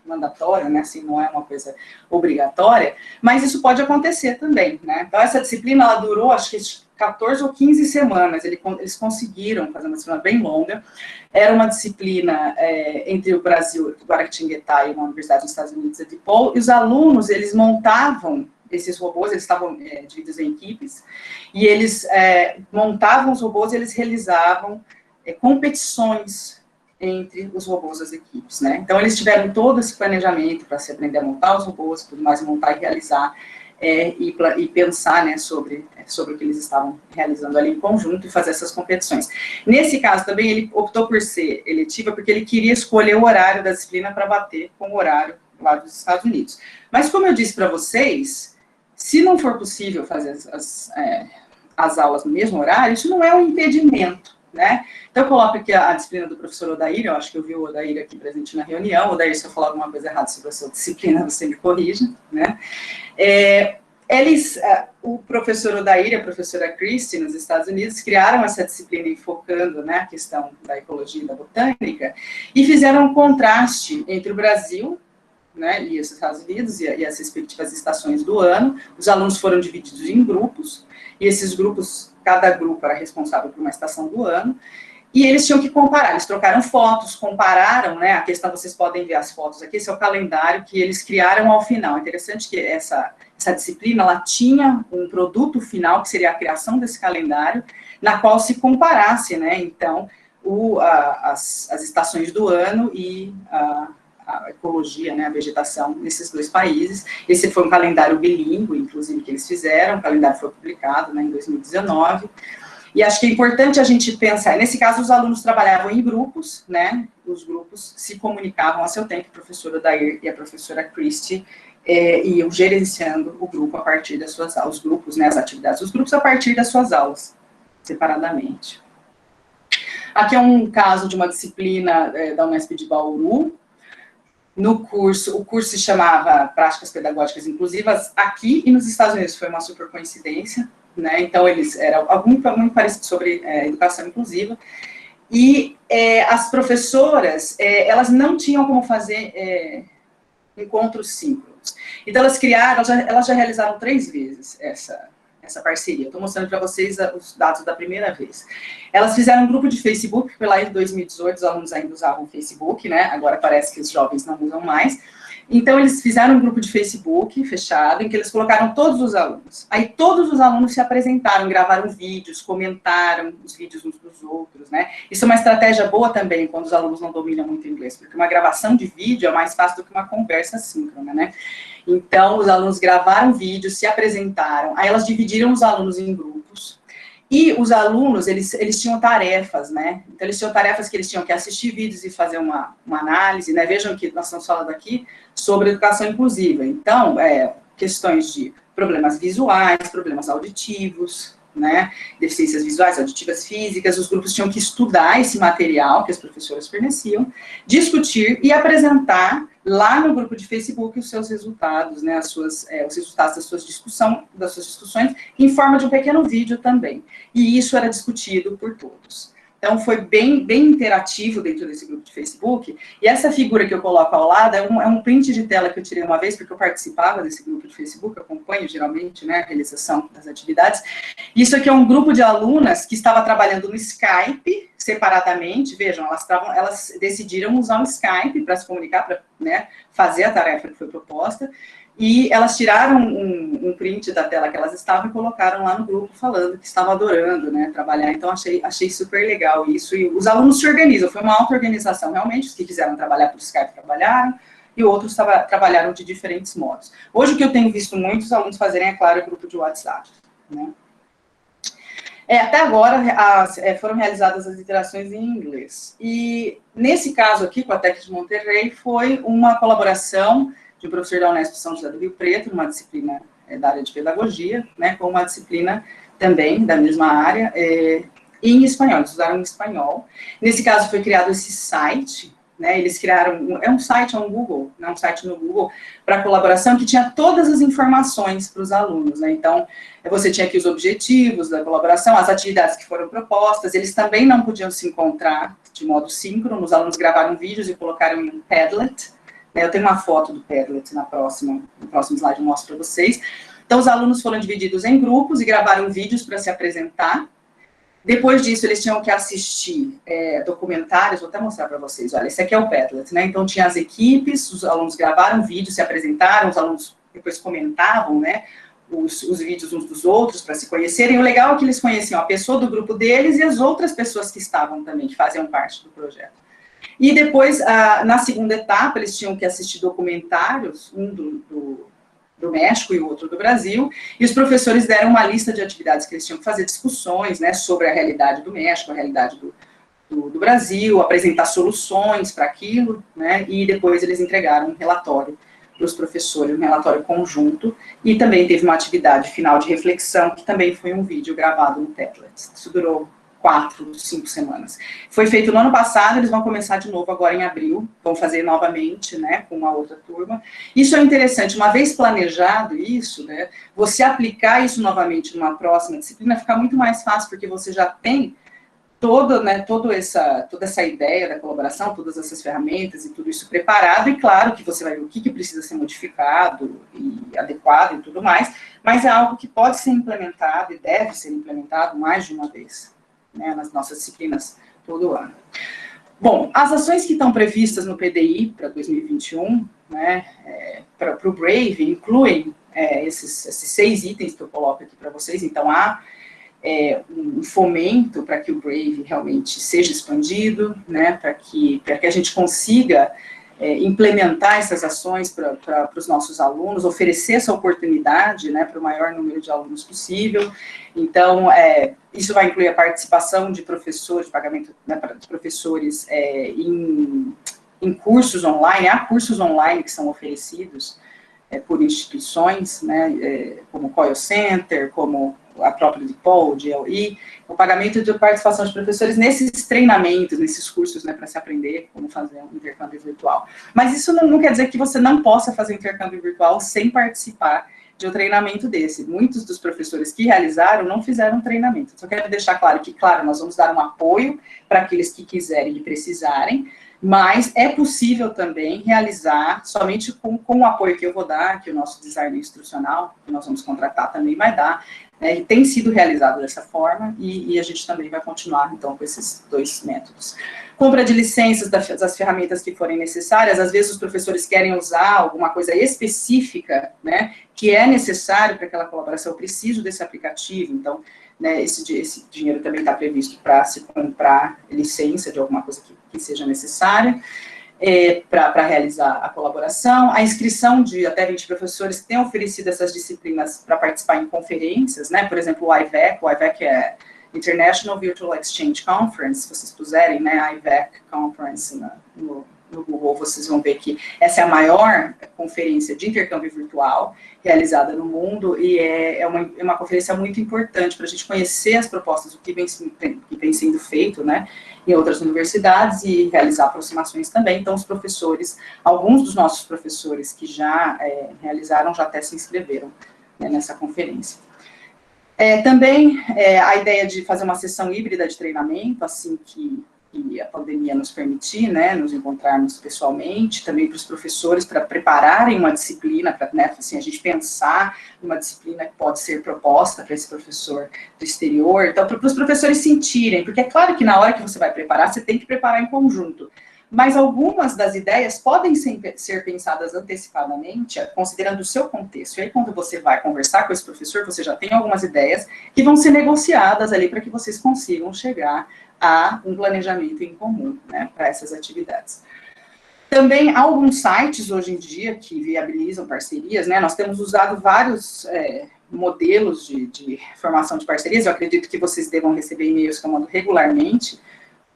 mandatório, né, assim, não é uma coisa obrigatória, mas isso pode acontecer também, né. Então, essa disciplina, ela durou, acho que 14 ou 15 semanas, eles conseguiram fazer uma disciplina bem longa. Era uma disciplina entre o Brasil, Guaratinguetá, e uma universidade nos Estados Unidos, a DePaul, e os alunos, eles montavam esses robôs, eles estavam divididos em equipes, e eles montavam os robôs e eles realizavam competições entre os robôs das equipes, né. Então, eles tiveram todo esse planejamento para se aprender a montar os robôs, tudo mais, montar e realizar, e pensar, né, sobre o que eles estavam realizando ali em conjunto e fazer essas competições. Nesse caso também, ele optou por ser eletiva porque ele queria escolher o horário da disciplina para bater com o horário lá dos Estados Unidos. Mas, como eu disse para vocês, se não for possível fazer as aulas no mesmo horário, isso não é um impedimento, né? Então, eu coloco aqui a disciplina do professor Odair, eu acho que eu vi o Odair aqui presente na reunião. Odair, se eu falar alguma coisa errada sobre a sua disciplina, você me corrija, né? O professor Odair e a professora Christie, nos Estados Unidos, criaram essa disciplina enfocando, né, a questão da ecologia e da botânica, e fizeram um contraste entre o Brasil, né, e os Estados Unidos, e as respectivas estações do ano. Os alunos foram divididos em grupos, e esses grupos, cada grupo era responsável por uma estação do ano, e eles tinham que comparar, eles trocaram fotos, compararam, né, a questão, vocês podem ver as fotos aqui, esse é o calendário que eles criaram ao final. É interessante que essa disciplina, ela tinha um produto final, que seria a criação desse calendário, na qual se comparasse, né, então, as estações do ano e a ecologia, né, a vegetação nesses dois países. Esse foi um calendário bilíngue, inclusive, que eles fizeram, o calendário foi publicado, né, em 2019, e acho que é importante a gente pensar, nesse caso, os alunos trabalhavam em grupos, né, os grupos se comunicavam a seu tempo, o professor Odair e a professora Christie iam gerenciando o grupo a partir das suas aulas, os grupos, né, as atividades dos grupos a partir das suas aulas, separadamente. Aqui é um caso de uma disciplina da Unesp de Bauru. No curso, o curso se chamava Práticas Pedagógicas Inclusivas aqui e nos Estados Unidos, foi uma super coincidência, né? Então, eles eram algo muito parecido sobre educação inclusiva, e as professoras, elas não tinham como fazer encontros síncronos. Então, elas criaram, elas já realizaram 3 vezes essa parceria. Estou mostrando para vocês os dados da primeira vez. Elas fizeram um grupo de Facebook, foi lá em 2018, os alunos ainda usavam o Facebook, né? Agora parece que os jovens não usam mais. Então, eles fizeram um grupo de Facebook fechado, em que eles colocaram todos os alunos. Aí, todos os alunos se apresentaram, gravaram vídeos, comentaram os vídeos uns dos outros, né? Isso é uma estratégia boa também, quando os alunos não dominam muito inglês, porque uma gravação de vídeo é mais fácil do que uma conversa síncrona, né? Então, os alunos gravaram vídeos, se apresentaram, aí elas dividiram os alunos em grupos, e os alunos, eles tinham tarefas, né? Então, eles tinham tarefas que eles tinham que assistir vídeos e fazer uma análise, né? Vejam que nós estamos falando aqui sobre educação inclusiva. Então, questões de problemas visuais, problemas auditivos, né? Deficiências visuais, auditivas, físicas. Os grupos tinham que estudar esse material que as professoras forneciam, discutir e apresentar lá no grupo de Facebook os seus resultados, né, os resultados das suas discussões, em forma de um pequeno vídeo também. E isso era discutido por todos. Então, foi bem interativo dentro desse grupo de Facebook, e essa figura que eu coloco ao lado é um print de tela que eu tirei uma vez, porque eu participava desse grupo de Facebook, eu acompanho geralmente, né, a realização das atividades. Isso aqui é um grupo de alunas que estava trabalhando no Skype, separadamente. Vejam, elas decidiram usar o Skype para se comunicar, para, né, fazer a tarefa que foi proposta, e elas tiraram um print da tela que elas estavam e colocaram lá no grupo, falando que estavam adorando, né, trabalhar. Então, achei super legal isso, e os alunos se organizam, foi uma auto-organização, realmente. Os que quiseram trabalhar por Skype trabalharam, e outros trabalharam de diferentes modos. Hoje, o que eu tenho visto muitos alunos fazerem, é claro, grupo de WhatsApp, né. Até agora, foram realizadas as interações em inglês. E, nesse caso aqui, com a Tec de Monterrey, foi uma colaboração de um professor da Unesp São José do Rio Preto, numa disciplina da área de pedagogia, né, com uma disciplina também da mesma área, em espanhol, eles usaram em espanhol. Nesse caso, foi criado esse site, né, eles criaram, um site no Google, né, um site no Google para colaboração, que tinha todas as informações para os alunos, né. Então, você tinha aqui os objetivos da colaboração, as atividades que foram propostas. Eles também não podiam se encontrar de modo síncrono, os alunos gravaram vídeos e colocaram em um Padlet. Eu tenho uma foto do Padlet no próximo slide, eu mostro para vocês. Então, os alunos foram divididos em grupos e gravaram vídeos para se apresentar. Depois disso, eles tinham que assistir documentários, vou até mostrar para vocês. Olha, esse aqui é o Padlet, né? Então, tinha as equipes, os alunos gravaram vídeos, se apresentaram, os alunos depois comentavam, né, os vídeos uns dos outros para se conhecerem. O legal é que eles conheciam a pessoa do grupo deles e as outras pessoas que estavam também, que faziam parte do projeto. E depois, na segunda etapa, eles tinham que assistir documentários, um do México e o outro do Brasil, e os professores deram uma lista de atividades que eles tinham que fazer, discussões, né, sobre a realidade do México, a realidade do Brasil, apresentar soluções para aquilo, né, e depois eles entregaram um relatório para os professores, um relatório conjunto, e também teve uma atividade final de reflexão, que também foi um vídeo gravado no Padlet. Isso durou 4, 5 semanas. Foi feito no ano passado, eles vão começar de novo agora em abril, vão fazer novamente, né, com uma outra turma. Isso é interessante, uma vez planejado isso, né, você aplicar isso novamente numa próxima disciplina fica muito mais fácil, porque você já tem toda essa ideia da colaboração, todas essas ferramentas e tudo isso preparado, e claro que você vai ver o que precisa ser modificado e adequado e tudo mais, mas é algo que pode ser implementado e deve ser implementado mais de uma vez, né, nas nossas disciplinas todo ano. Bom, as ações que estão previstas no PDI para 2021, né, para o Brave, incluem esses 6 itens que eu coloco aqui para vocês. Então, há um fomento para que o Brave realmente seja expandido, né, para que a gente consiga implementar essas ações para os nossos alunos, oferecer essa oportunidade, né, para o maior número de alunos possível. Então, isso vai incluir a participação de professores, pagamento, né, para os professores em cursos online. Há cursos online que são oferecidos por instituições, né, como o COIL Center, como a própria DePaul, GLE, o pagamento de participação de professores nesses treinamentos, nesses cursos, né, para se aprender como fazer um intercâmbio virtual. Mas isso não quer dizer que você não possa fazer intercâmbio virtual sem participar de um treinamento desse. Muitos dos professores que realizaram não fizeram treinamento. Só quero deixar claro que, claro, nós vamos dar um apoio para aqueles que quiserem e precisarem, mas é possível também realizar, somente com o apoio que eu vou dar, que o nosso designer instrucional, que nós vamos contratar, também vai dar, né, e tem sido realizado dessa forma, e a gente também vai continuar, então, com esses 2 métodos. Compra de licenças das ferramentas que forem necessárias. Às vezes os professores querem usar alguma coisa específica, né, que é necessário para aquela colaboração. Eu preciso desse aplicativo, então, né, esse dinheiro também está previsto para se comprar licença de alguma coisa que seja necessária para realizar a colaboração. A inscrição de até 20 professores que têm oferecido essas disciplinas para participar em conferências, né, por exemplo, o IVEC é International Virtual Exchange Conference. Se vocês puserem, né, IVEC Conference no Google, vocês vão ver que essa é a maior conferência de intercâmbio virtual realizada no mundo, e é uma conferência muito importante para a gente conhecer as propostas, o que vem sendo feito, né, em outras universidades, e realizar aproximações também. Então, os professores, alguns dos nossos professores que já realizaram, já até se inscreveram, né, nessa conferência. Também a ideia de fazer uma sessão híbrida de treinamento, assim que a pandemia nos permitir, né, nos encontrarmos pessoalmente, também para os professores, para prepararem uma disciplina, para, né, assim, a gente pensar uma disciplina que pode ser proposta para esse professor do exterior. Então, para os professores sentirem, porque é claro que na hora que você vai preparar, você tem que preparar em conjunto, mas algumas das ideias podem ser pensadas antecipadamente, considerando o seu contexto. E aí, quando você vai conversar com esse professor, você já tem algumas ideias que vão ser negociadas ali para que vocês consigam chegar a um planejamento em comum, né, para essas atividades. Também há alguns sites hoje em dia que viabilizam parcerias, né, nós temos usado vários modelos de formação de parcerias. Eu acredito que vocês devam receber e-mails que eu mando regularmente,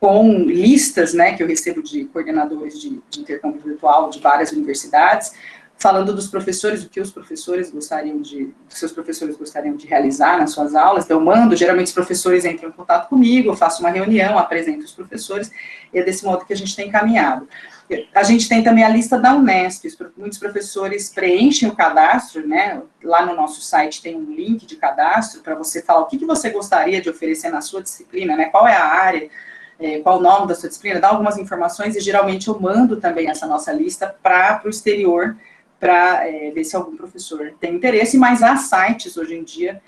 com listas, né, que eu recebo de coordenadores de intercâmbio virtual de várias universidades, falando dos professores, o que os professores seus professores gostariam de realizar nas suas aulas. Então, eu mando, geralmente os professores entram em contato comigo, eu faço uma reunião, apresento os professores, e é desse modo que a gente tem caminhado. A gente tem também a lista da Unesp. Muitos professores preenchem o cadastro, né, lá no nosso site tem um link de cadastro para você falar o que você gostaria de oferecer na sua disciplina, né, qual é a área, qual o nome da sua disciplina, dá algumas informações, e geralmente eu mando também essa nossa lista para o exterior, para ver se algum professor tem interesse, mas há sites hoje em dia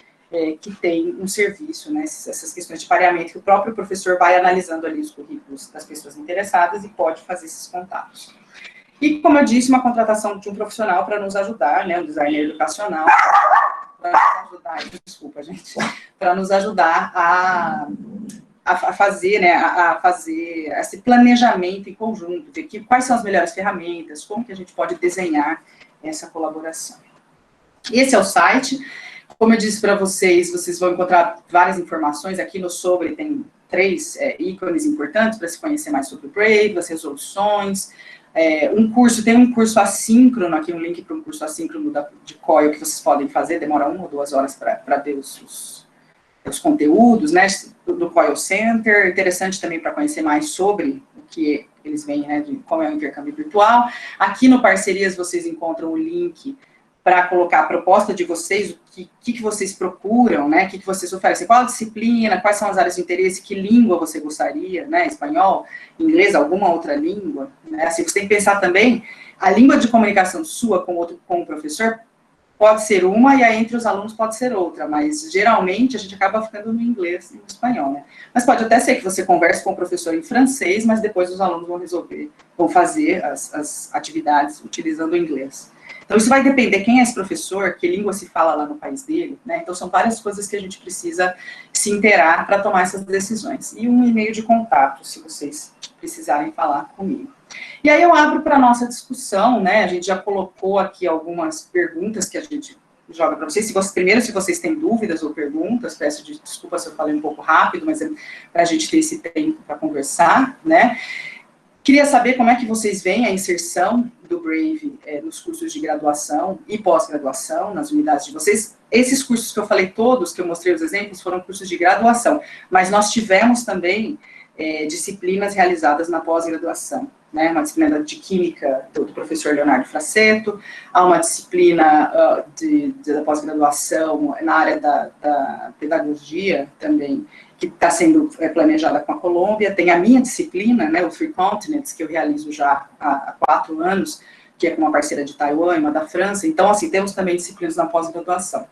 que tem um serviço, né, essas questões de pareamento, que o próprio professor vai analisando ali os currículos das pessoas interessadas e pode fazer esses contatos. E, como eu disse, uma contratação de um profissional para nos ajudar, né, um designer educacional, para nos ajudar, desculpa, gente, para nos ajudar a fazer, né, a fazer esse planejamento em conjunto, ver quais são as melhores ferramentas, como que a gente pode desenhar essa colaboração. Esse é o site. Como eu disse para vocês, vocês vão encontrar várias informações. Aqui no Sobre tem 3 ícones importantes para se conhecer mais sobre o Brave, as resoluções, tem um curso assíncrono, aqui um link para um curso assíncrono de COIL que vocês podem fazer, demora 1 ou 2 horas para ver os conteúdos, né, do Coil Center, interessante também para conhecer mais sobre o que eles veem, né, de como é o intercâmbio virtual. Aqui no Parcerias vocês encontram o link para colocar a proposta de vocês, o que vocês procuram, né, o que vocês oferecem, qual a disciplina, quais são as áreas de interesse, que língua você gostaria, né, espanhol, inglês, alguma outra língua, né, assim, você tem que pensar também, a língua de comunicação sua com o professor pode ser uma, e aí entre os alunos pode ser outra, mas geralmente a gente acaba ficando no inglês e no espanhol, né? Mas pode até ser que você converse com o professor em francês, mas depois os alunos vão fazer as atividades utilizando o inglês. Então isso vai depender quem é esse professor, que língua se fala lá no país dele, né? Então são várias coisas que a gente precisa se inteirar para tomar essas decisões. E um e-mail de contato, se vocês precisarem falar comigo. E aí eu abro para a nossa discussão, né? A gente já colocou aqui algumas perguntas que a gente joga para vocês. Primeiro, se vocês têm dúvidas ou perguntas, peço desculpa se eu falei um pouco rápido, mas é para a gente ter esse tempo para conversar, né? Queria saber como é que vocês veem a inserção do Brave nos cursos de graduação e pós-graduação, nas unidades de vocês. Esses cursos que eu falei todos, que eu mostrei os exemplos, foram cursos de graduação, mas nós tivemos também disciplinas realizadas na pós-graduação, né? Uma disciplina de química do professor Leonardo Fraceto, há uma disciplina da pós-graduação na área da pedagogia também, que está sendo planejada com a Colômbia. Tem a minha disciplina, né, o Three Continents, que eu realizo já há 4 anos, que é com uma parceira de Taiwan e uma da França. Então, assim, temos também disciplinas na pós-graduação.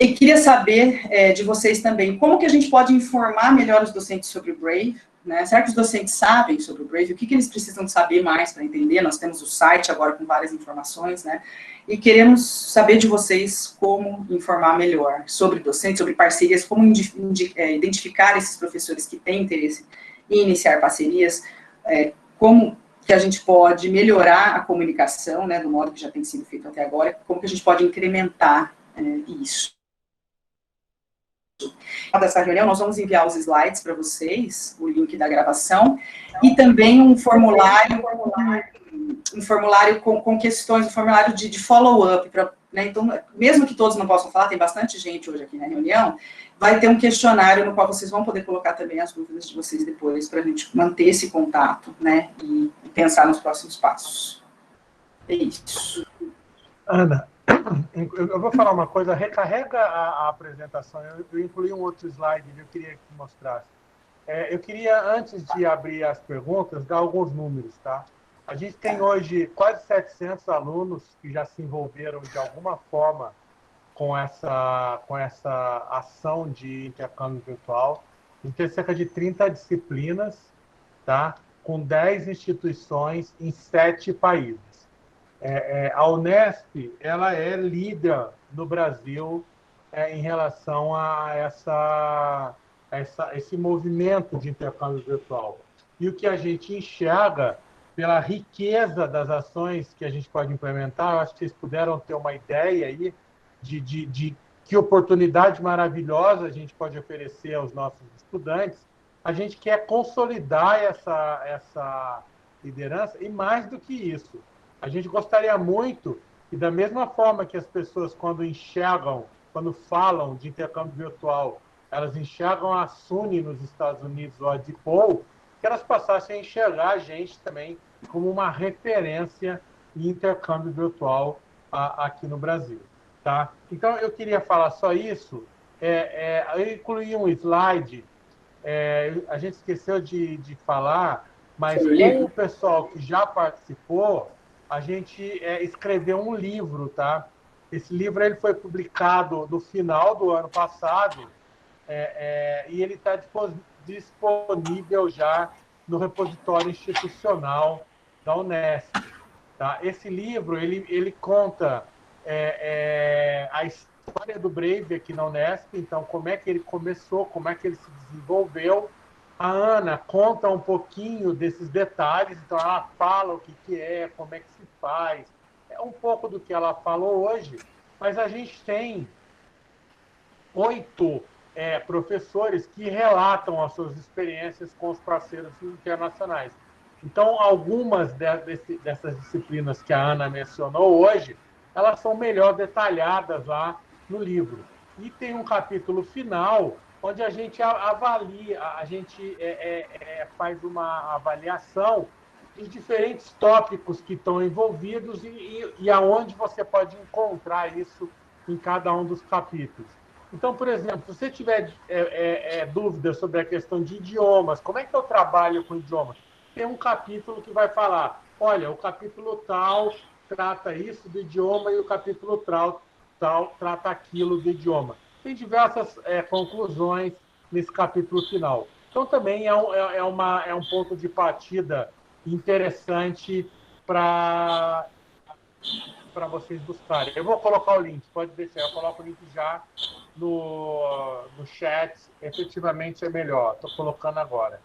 E queria saber de vocês também, como que a gente pode informar melhor os docentes sobre o Brave, né? Será que os docentes sabem sobre o Brave? O que eles precisam saber mais para entender? Nós temos o site agora com várias informações, né? E queremos saber de vocês como informar melhor sobre docentes, sobre parcerias, como identificar esses professores que têm interesse em iniciar parcerias, como que a gente pode melhorar a comunicação, né, do modo que já tem sido feito até agora, como que a gente pode incrementar isso. Dessa reunião, nós vamos enviar os slides para vocês, o link da gravação, e também um formulário com questões, um formulário de follow-up, né? Então, mesmo que todos não possam falar, tem bastante gente hoje aqui na reunião, vai ter um questionário no qual vocês vão poder colocar também as dúvidas de vocês depois, para a gente manter esse contato, né, e pensar nos próximos passos. É isso. Ana, eu vou falar uma coisa, recarrega a apresentação, eu incluí um outro slide que eu queria que mostrasse. Eu queria, antes de abrir as perguntas, dar alguns números, tá? A gente tem hoje quase 700 alunos que já se envolveram de alguma forma com essa ação de intercâmbio virtual. A gente tem cerca de 30 disciplinas, tá? Com 10 instituições em 7 países. A Unesp, ela é líder no Brasil em relação a esse movimento de intercâmbio virtual. E o que a gente enxerga, pela riqueza das ações que a gente pode implementar, eu acho que vocês puderam ter uma ideia aí de que oportunidade maravilhosa a gente pode oferecer aos nossos estudantes. A gente quer consolidar essa liderança, e mais do que isso, a gente gostaria muito que, da mesma forma que as pessoas, quando falam de intercâmbio virtual, elas enxergam a SUNY nos Estados Unidos ou a DePaul, que elas passassem a enxergar a gente também como uma referência em intercâmbio virtual aqui no Brasil. Tá? Então, eu queria falar só isso. Eu incluí um slide, a gente esqueceu de falar, mas com o pessoal que já participou, a gente escreveu um livro, tá? Esse livro ele foi publicado no final do ano passado, e ele está disponível já no repositório institucional da Unesp. Tá? Esse livro ele conta a história do Brave aqui na Unesp, então como é que ele começou, como é que ele se desenvolveu. A Ana conta um pouquinho desses detalhes, então ela fala o que é, como é que se faz, um pouco do que ela falou hoje, mas a gente tem 8 professores que relatam as suas experiências com os parceiros internacionais. Então, algumas dessas disciplinas que a Ana mencionou hoje, elas são melhor detalhadas lá no livro. E tem um capítulo final onde a gente avalia, a gente faz uma avaliação dos diferentes tópicos que estão envolvidos e aonde você pode encontrar isso em cada um dos capítulos. Então, por exemplo, se você tiver dúvidas sobre a questão de idiomas, como é que eu trabalho com idiomas? Tem um capítulo que vai falar, olha, o capítulo tal trata isso do idioma e o capítulo tal trata aquilo do idioma. Tem diversas conclusões nesse capítulo final. Então, também é um ponto de partida interessante para vocês buscarem. Eu vou colocar o link, pode deixar, eu coloco o link já no chat, efetivamente é melhor, estou colocando agora.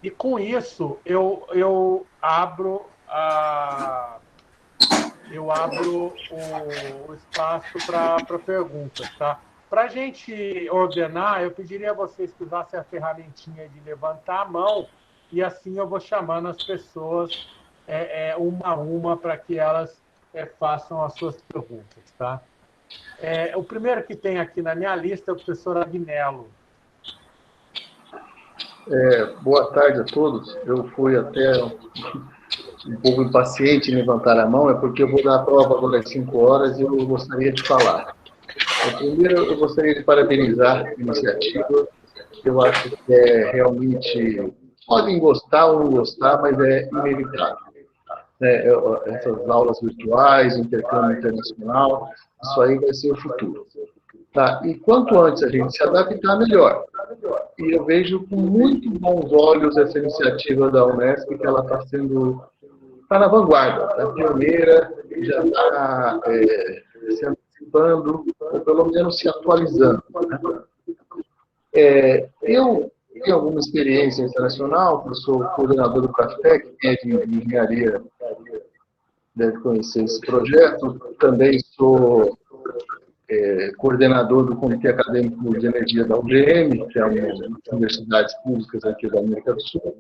E com isso, eu abro o espaço para perguntas, tá? Para a gente ordenar, eu pediria a vocês que usassem a ferramentinha de levantar a mão e assim eu vou chamando as pessoas uma a uma para que elas façam as suas perguntas, tá? O primeiro que tem aqui na minha lista é o professor Agnello. Boa tarde a todos. Eu fui até um pouco impaciente em levantar a mão, é porque eu vou dar a prova agora às 5 horas e eu gostaria de falar. Primeiro, eu gostaria de parabenizar a iniciativa. Eu acho que realmente, podem gostar ou não gostar, mas é inevitável. Essas aulas virtuais, intercâmbio internacional, isso aí vai ser o futuro. Tá? E quanto antes a gente se adaptar, melhor. E eu vejo com muito bons olhos essa iniciativa da Unesp, que ela está na vanguarda, está pioneira, já está se antecipando, ou pelo menos se atualizando. Eu tenho alguma experiência internacional, eu sou coordenador do Praftec, que é de engenharia, deve conhecer esse projeto, também sou coordenador do Comitê Acadêmico de Energia da UGM, que é uma das universidades públicas aqui da América do Sul.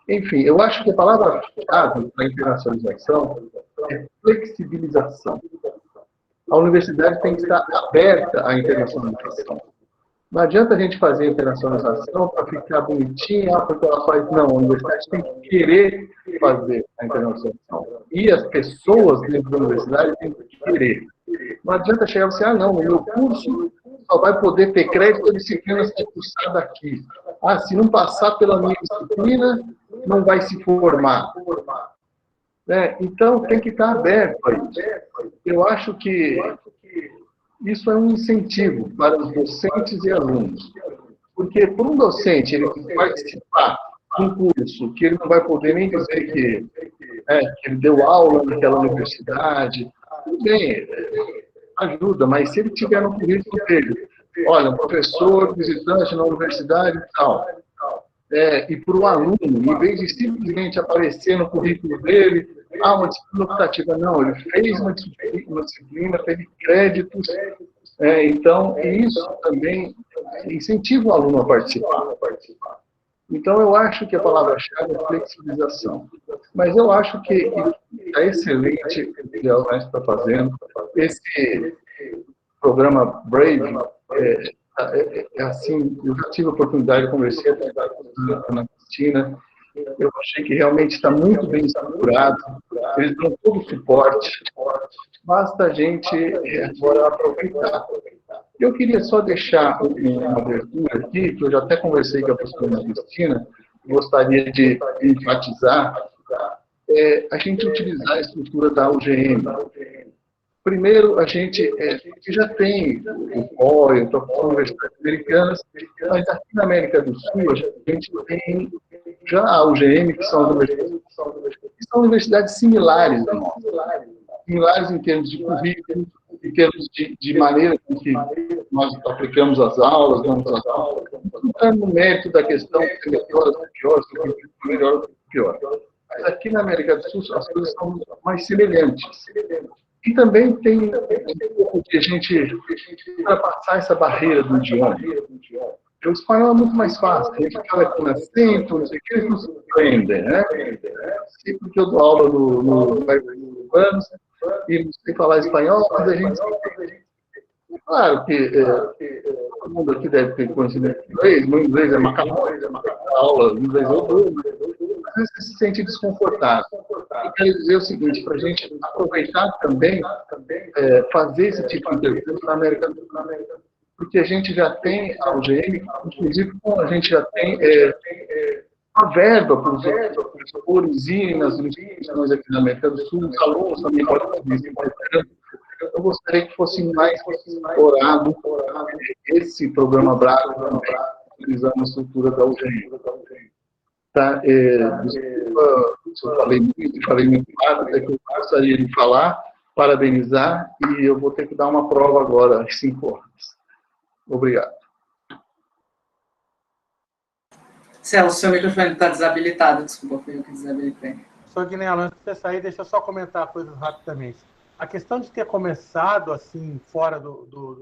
Enfim, eu acho que a palavra-chave para a internacionalização é flexibilização. A universidade tem que estar aberta à internacionalização. Não adianta a gente fazer internacionalização para ficar bonitinha, porque ela faz. Não, a universidade tem que querer fazer a internacionalização. E as pessoas dentro da universidade têm que querer. Não adianta chegar e dizer, não, o meu curso só vai poder ter crédito a disciplina que é cursada aqui. Se não passar pela minha disciplina, não vai se formar. Então, tem que estar aberto a isso. Eu acho que isso é um incentivo para os docentes e alunos. Porque, por um docente, ele participar de um curso que ele não vai poder nem dizer que ele deu aula naquela universidade, tudo bem, ajuda, mas se ele tiver no currículo dele, olha, um professor visitante na universidade e tal, e para o aluno, em vez de simplesmente aparecer no currículo dele, uma disciplina optativa, não, ele fez uma disciplina, teve créditos, então isso também incentiva o aluno a participar. Então, eu acho que a palavra-chave é flexibilização. Mas eu acho que é excelente o que a Unesp está fazendo. Esse programa Brave, assim, eu já tive a oportunidade de conversar com a Ana Cristina. Eu achei que realmente está muito bem estruturado. Eles dão todo o suporte. Basta a gente agora aproveitar. Eu queria só deixar uma abertura aqui, que eu já até conversei com a professora Ana Cristina, gostaria de enfatizar, a gente utilizar a estrutura da UGM. Primeiro, a gente já tem o COI, as universidades americanas, mas aqui na América do Sul, a gente tem já a UGM, que são universidades similares a nós. Similares em termos de currículo, em termos de maneira com que nós aplicamos as aulas, damos as aulas, não está no mérito da questão se é melhor ou pior, se é melhor ou pior. Mas aqui na América do Sul as coisas são mais semelhantes. E também tem um pouco de a gente ultrapassar essa barreira do idioma. O espanhol é muito mais fácil, a gente fala com acento, não sei o que, eles não se aprendem, né? Sempre que eu dou aula no anos e não sei falar espanhol, mas a gente Claro que todo mundo aqui deve ter conhecimento de inglês, meu inglês é macarrão, aula, inglês eu dou, mas às vezes você se sente desconfortável. Eu quero dizer o seguinte, para a gente aproveitar também, fazer esse tipo de intercâmbio na América do Sul, porque a gente já tem a UGM, inclusive a gente já tem uma verba para os professores irem nas instituições aqui na América do Sul, os alunos também podem fazer esse intercâmbio. Eu gostaria que fosse mais explorado esse programa Braga, utilizando a estrutura da UGM. Tá? Desculpa se eu falei muito rápido, é que eu gostaria de falar, parabenizar, e eu vou ter que dar uma prova agora, às 5 horas. Obrigado. Celso, seu microfone está desabilitado, desculpa, foi eu que desabilitei. Sr. Guinello, antes de você sair, deixa eu só comentar coisas rapidamente. A questão de ter começado assim, fora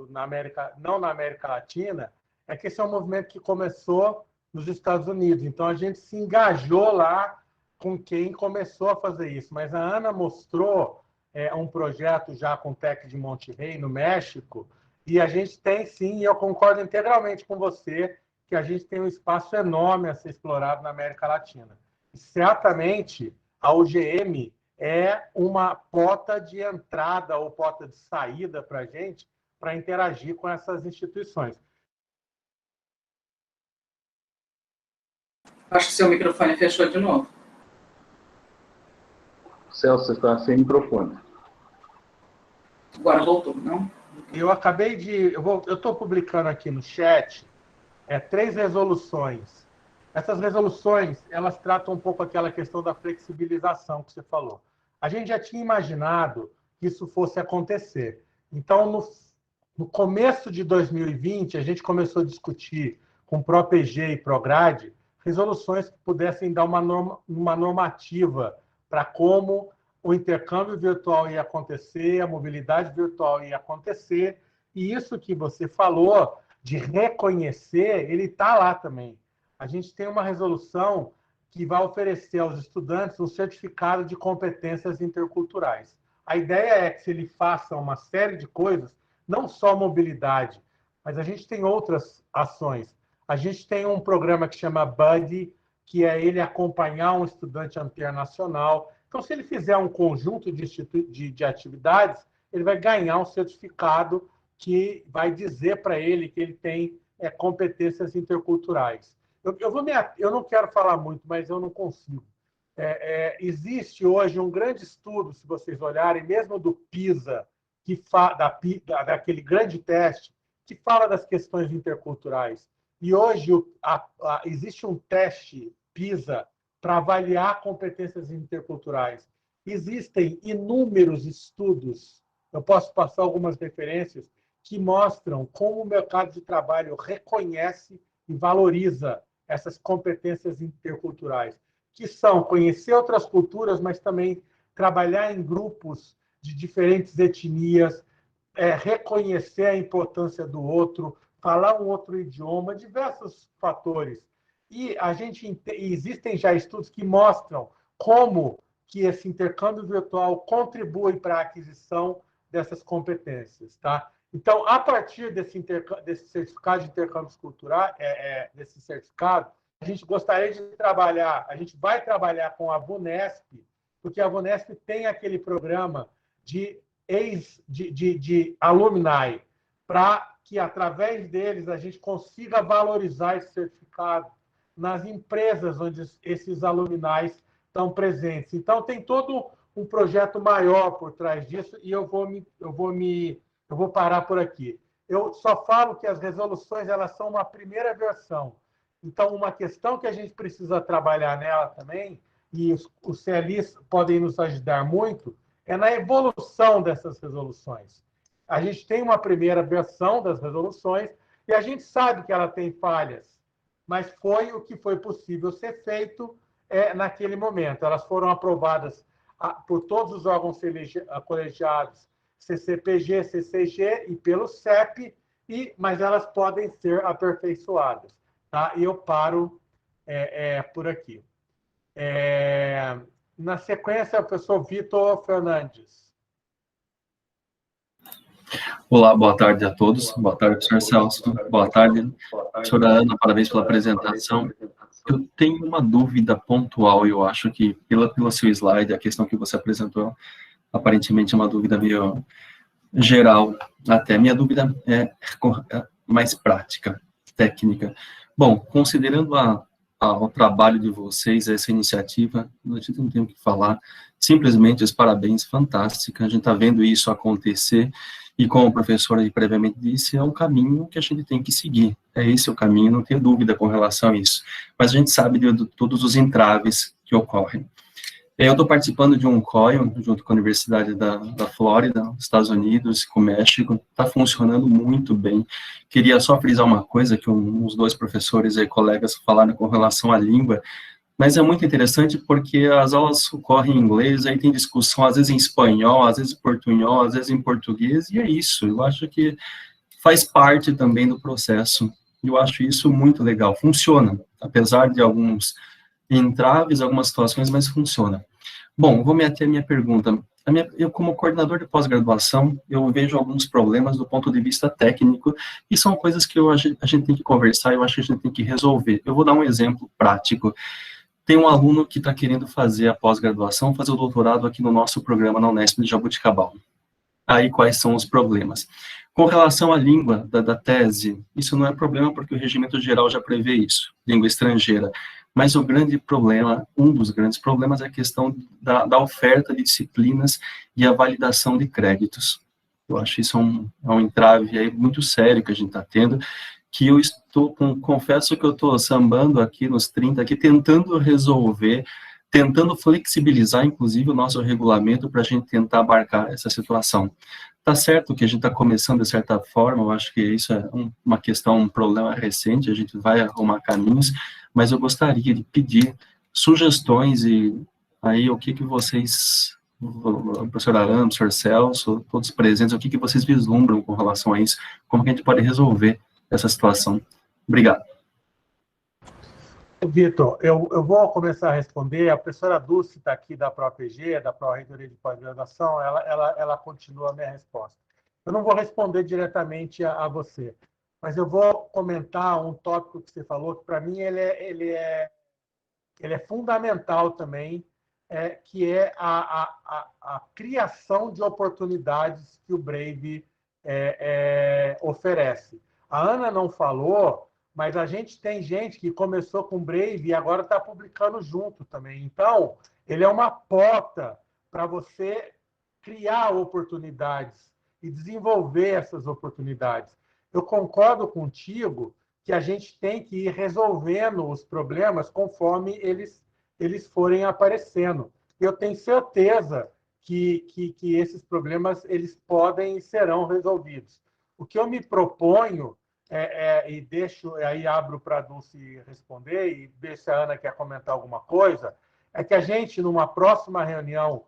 na América, não na América Latina, é que esse é um movimento que começou nos Estados Unidos. Então, a gente se engajou lá com quem começou a fazer isso. Mas a Ana mostrou um projeto já com o TEC de Monterrey, no México, e a gente tem, sim, e eu concordo integralmente com você, que a gente tem um espaço enorme a ser explorado na América Latina. E, certamente, a UGM é uma porta de entrada ou porta de saída para a gente para interagir com essas instituições. Acho que seu microfone fechou de novo. Celso, você está sem microfone. Agora voltou, não? Eu acabei de... Eu estou publicando aqui no chat 3 resoluções. Essas resoluções, elas tratam um pouco aquela questão da flexibilização que você falou. A gente já tinha imaginado que isso fosse acontecer. Então, no começo de 2020, a gente começou a discutir com o ProPG e Prograde resoluções que pudessem dar uma normativa para como o intercâmbio virtual ia acontecer, a mobilidade virtual ia acontecer, e isso que você falou de reconhecer, ele está lá também. A gente tem uma resolução que vai oferecer aos estudantes um certificado de competências interculturais. A ideia é que se ele faça uma série de coisas, não só mobilidade, mas a gente tem outras ações. A gente tem um programa que chama Buddy, que é ele acompanhar um estudante internacional. Então, se ele fizer um conjunto de atividades, ele vai ganhar um certificado que vai dizer para ele que ele tem competências interculturais. Eu não quero falar muito, mas eu não consigo. Existe hoje um grande estudo, se vocês olharem, mesmo do PISA, daquele grande teste, que fala das questões interculturais. E hoje existe um teste PISA para avaliar competências interculturais. Existem inúmeros estudos, eu posso passar algumas referências, que mostram como o mercado de trabalho reconhece e valoriza essas competências interculturais, que são conhecer outras culturas, mas também trabalhar em grupos de diferentes etnias, reconhecer a importância do outro, falar um outro idioma, diversos fatores. E existem já estudos que mostram como que esse intercâmbio virtual contribui para a aquisição dessas competências, tá? Então, a partir desse certificado de intercâmbios culturais, desse certificado, a gente gostaria de trabalhar, a gente vai trabalhar com a VUNESP, porque a VUNESP tem aquele programa de alumni, para que, através deles, a gente consiga valorizar esse certificado nas empresas onde esses alumni estão presentes. Então, tem todo um projeto maior por trás disso, e eu vou parar por aqui. Eu só falo que as resoluções elas são uma primeira versão. Então, uma questão que a gente precisa trabalhar nela também, e os CLIs podem nos ajudar muito, é na evolução dessas resoluções. A gente tem uma primeira versão das resoluções e a gente sabe que ela tem falhas, mas foi o que foi possível ser feito naquele momento. Elas foram aprovadas por todos os órgãos colegiados, CCPG, CCG e pelo CEP, mas elas podem ser aperfeiçoadas. Tá? E eu paro por aqui. Na sequência, o professor Vitor Fernandes. Olá, boa tarde a todos. Boa tarde, professor Celso. Boa tarde, professora Ana, parabéns pela apresentação. Eu tenho uma dúvida pontual, eu acho que, pelo seu slide, a questão que você apresentou, aparentemente é uma dúvida meio geral, até. Minha dúvida é mais prática, técnica. Bom, considerando o trabalho de vocês, essa iniciativa, a gente não tem o que falar, simplesmente os parabéns, fantástica, a gente está vendo isso acontecer, e como o professor aí previamente disse, é um caminho que a gente tem que seguir, é esse o caminho, não tenho dúvida com relação a isso, mas a gente sabe de todos os entraves que ocorrem. Eu estou participando de um COIO, junto com a Universidade da Flórida, Estados Unidos, com o México, está funcionando muito bem. Queria só frisar uma coisa que uns dois professores e colegas falaram com relação à língua, mas é muito interessante porque as aulas ocorrem em inglês, aí tem discussão às vezes em espanhol, às vezes em portunhol, às vezes em português, e é isso. Eu acho que faz parte também do processo. Eu acho isso muito legal, funciona, apesar de alguns entraves, algumas situações, mas funciona. Bom, vou me ater à minha pergunta. Eu, como coordenador de pós-graduação, eu vejo alguns problemas do ponto de vista técnico, e são coisas que a gente tem que conversar, eu acho que a gente tem que resolver. Eu vou dar um exemplo prático. Tem um aluno que está querendo fazer a pós-graduação, fazer o doutorado aqui no nosso programa na Unesp de Jaboticabal. Aí, quais são os problemas? Com relação à língua da tese, isso não é problema, porque o regimento geral já prevê isso, língua estrangeira. Mas o grande problema, um dos grandes problemas, é a questão da oferta de disciplinas e a validação de créditos. Eu acho isso um entrave aí muito sério que a gente está tendo, que eu confesso que eu estou sambando aqui nos 30, aqui tentando resolver, tentando flexibilizar, inclusive, o nosso regulamento para a gente tentar abarcar essa situação. Tá certo que a gente está começando de certa forma, eu acho que isso é uma questão, um problema recente, a gente vai arrumar caminhos, mas eu gostaria de pedir sugestões e aí o que vocês, o professor Arana, o professor Celso, todos presentes, o que vocês vislumbram com relação a isso, como que a gente pode resolver essa situação. Obrigado. Vitor, eu vou começar a responder. A professora Dulce está aqui da ProPG, da Pró-Reitoria de Pós-Graduação, ela continua a minha resposta. Eu não vou responder diretamente a você, mas eu vou comentar um tópico que você falou, que para mim ele é fundamental também, que é a criação de oportunidades que o Brave oferece. A Ana não falou, mas a gente tem gente que começou com Brave e agora está publicando junto também. Então, ele é uma porta para você criar oportunidades e desenvolver essas oportunidades. Eu concordo contigo que a gente tem que ir resolvendo os problemas conforme eles forem aparecendo. Eu tenho certeza que esses problemas eles podem e serão resolvidos. O que eu me proponho e deixo, aí abro para a Dulce responder e ver se a Ana quer comentar alguma coisa, é que a gente, numa próxima reunião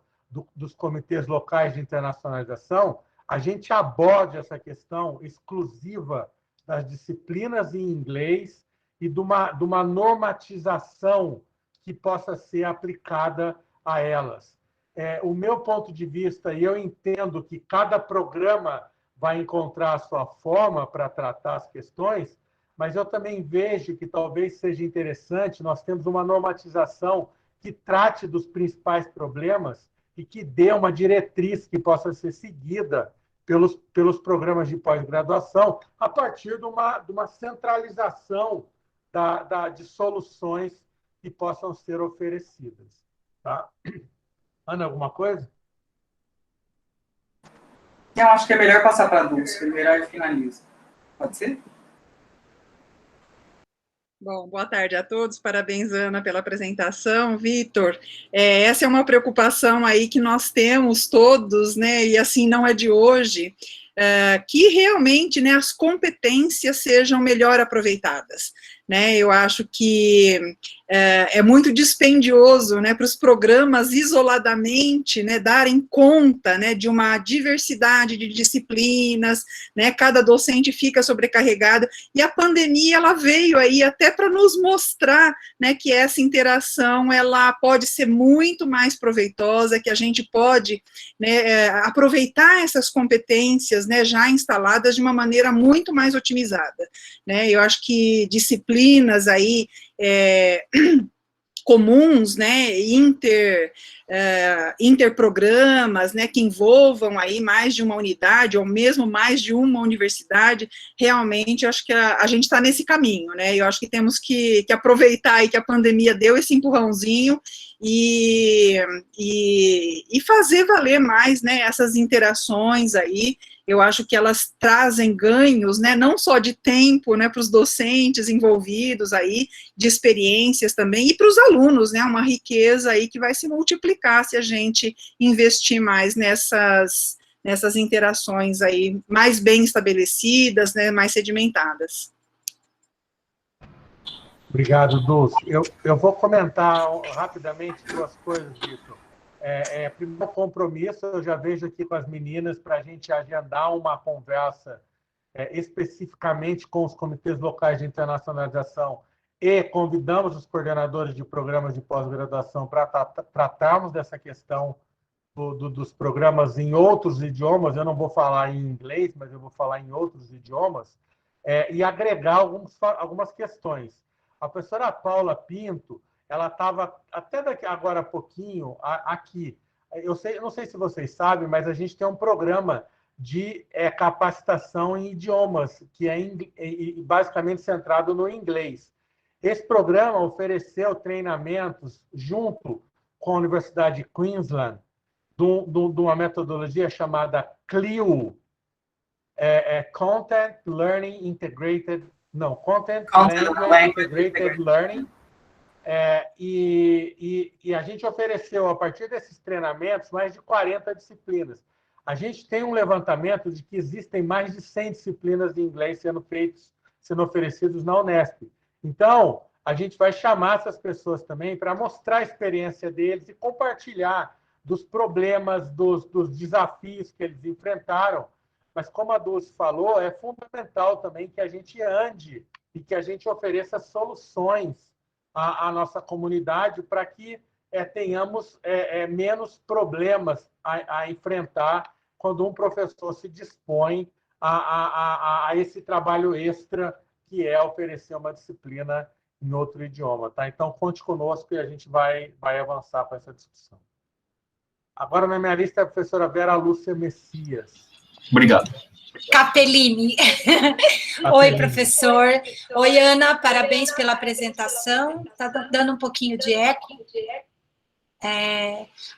dos comitês locais de internacionalização, a gente aborde essa questão exclusiva das disciplinas em inglês e de uma normatização que possa ser aplicada a elas. O meu ponto de vista, e eu entendo que cada programa vai encontrar a sua forma para tratar as questões, mas eu também vejo que talvez seja interessante nós temos uma normatização que trate dos principais problemas e que dê uma diretriz que possa ser seguida pelos programas de pós-graduação a partir de uma centralização de soluções que possam ser oferecidas. Tá? Ana, alguma coisa? Eu acho que é melhor passar para a Dulce, primeiro aí finaliza. Pode ser? Bom, boa tarde a todos, parabéns, Ana, pela apresentação. Vitor, essa é uma preocupação aí que nós temos todos, né, e assim, não é de hoje, que realmente, né, as competências sejam melhor aproveitadas. né? Eu acho que é muito dispendioso, né, para os programas isoladamente, né, darem conta, né, de uma diversidade de disciplinas, né, cada docente fica sobrecarregado, e a pandemia, ela veio aí até para nos mostrar, né, que essa interação, ela pode ser muito mais proveitosa, que a gente pode, né, aproveitar essas competências, né, já instaladas de uma maneira muito mais otimizada, né? Eu acho que disciplinas aí comuns, né, interprogramas, né, que envolvam aí mais de uma unidade, ou mesmo mais de uma universidade, realmente, eu acho que a gente está nesse caminho, né, eu acho que temos que aproveitar aí que a pandemia deu esse empurrãozinho e fazer valer mais, né, essas interações aí. Eu acho que elas trazem ganhos, né, não só de tempo, né, para os docentes envolvidos aí, de experiências também, e para os alunos, né, uma riqueza aí que vai se multiplicar se a gente investir mais nessas interações aí, mais bem estabelecidas, né, mais sedimentadas. Obrigado, Dulce. Eu vou comentar rapidamente duas coisas, Vitor. Primeiro compromisso, eu já vejo aqui com as meninas para a gente agendar uma conversa especificamente com os comitês locais de internacionalização e convidamos os coordenadores de programas de pós-graduação para tratarmos dessa questão dos programas em outros idiomas. Eu não vou falar em inglês, mas eu vou falar em outros idiomas, e agregar algumas questões. A professora Paula Pinto, ela estava até agora há pouquinho aqui. Eu não sei se vocês sabem, mas a gente tem um programa de capacitação em idiomas, que é basicamente centrado no inglês. Esse programa ofereceu treinamentos junto com a Universidade de Queensland, de uma metodologia chamada CLIO, Content Learning Integrated, não, Content Language Integrated Learning, e a gente ofereceu, a partir desses treinamentos, mais de 40 disciplinas. A gente tem um levantamento de que existem mais de 100 disciplinas de inglês sendo oferecidas na Unesp. Então, a gente vai chamar essas pessoas também para mostrar a experiência deles e compartilhar dos problemas, dos desafios que eles enfrentaram. Mas, como a Dulce falou, é fundamental também que a gente ande e que a gente ofereça soluções à nossa comunidade para que tenhamos menos problemas a enfrentar quando um professor se dispõe a esse trabalho extra, que é oferecer uma disciplina em outro idioma. Tá? Então, conte conosco e a gente vai avançar com essa discussão. Agora, na minha lista, é a professora Vera Lúcia Messias. Obrigado. Capellini. Oi, professor. Oi, Ana, parabéns pela apresentação. Está dando um pouquinho de eco.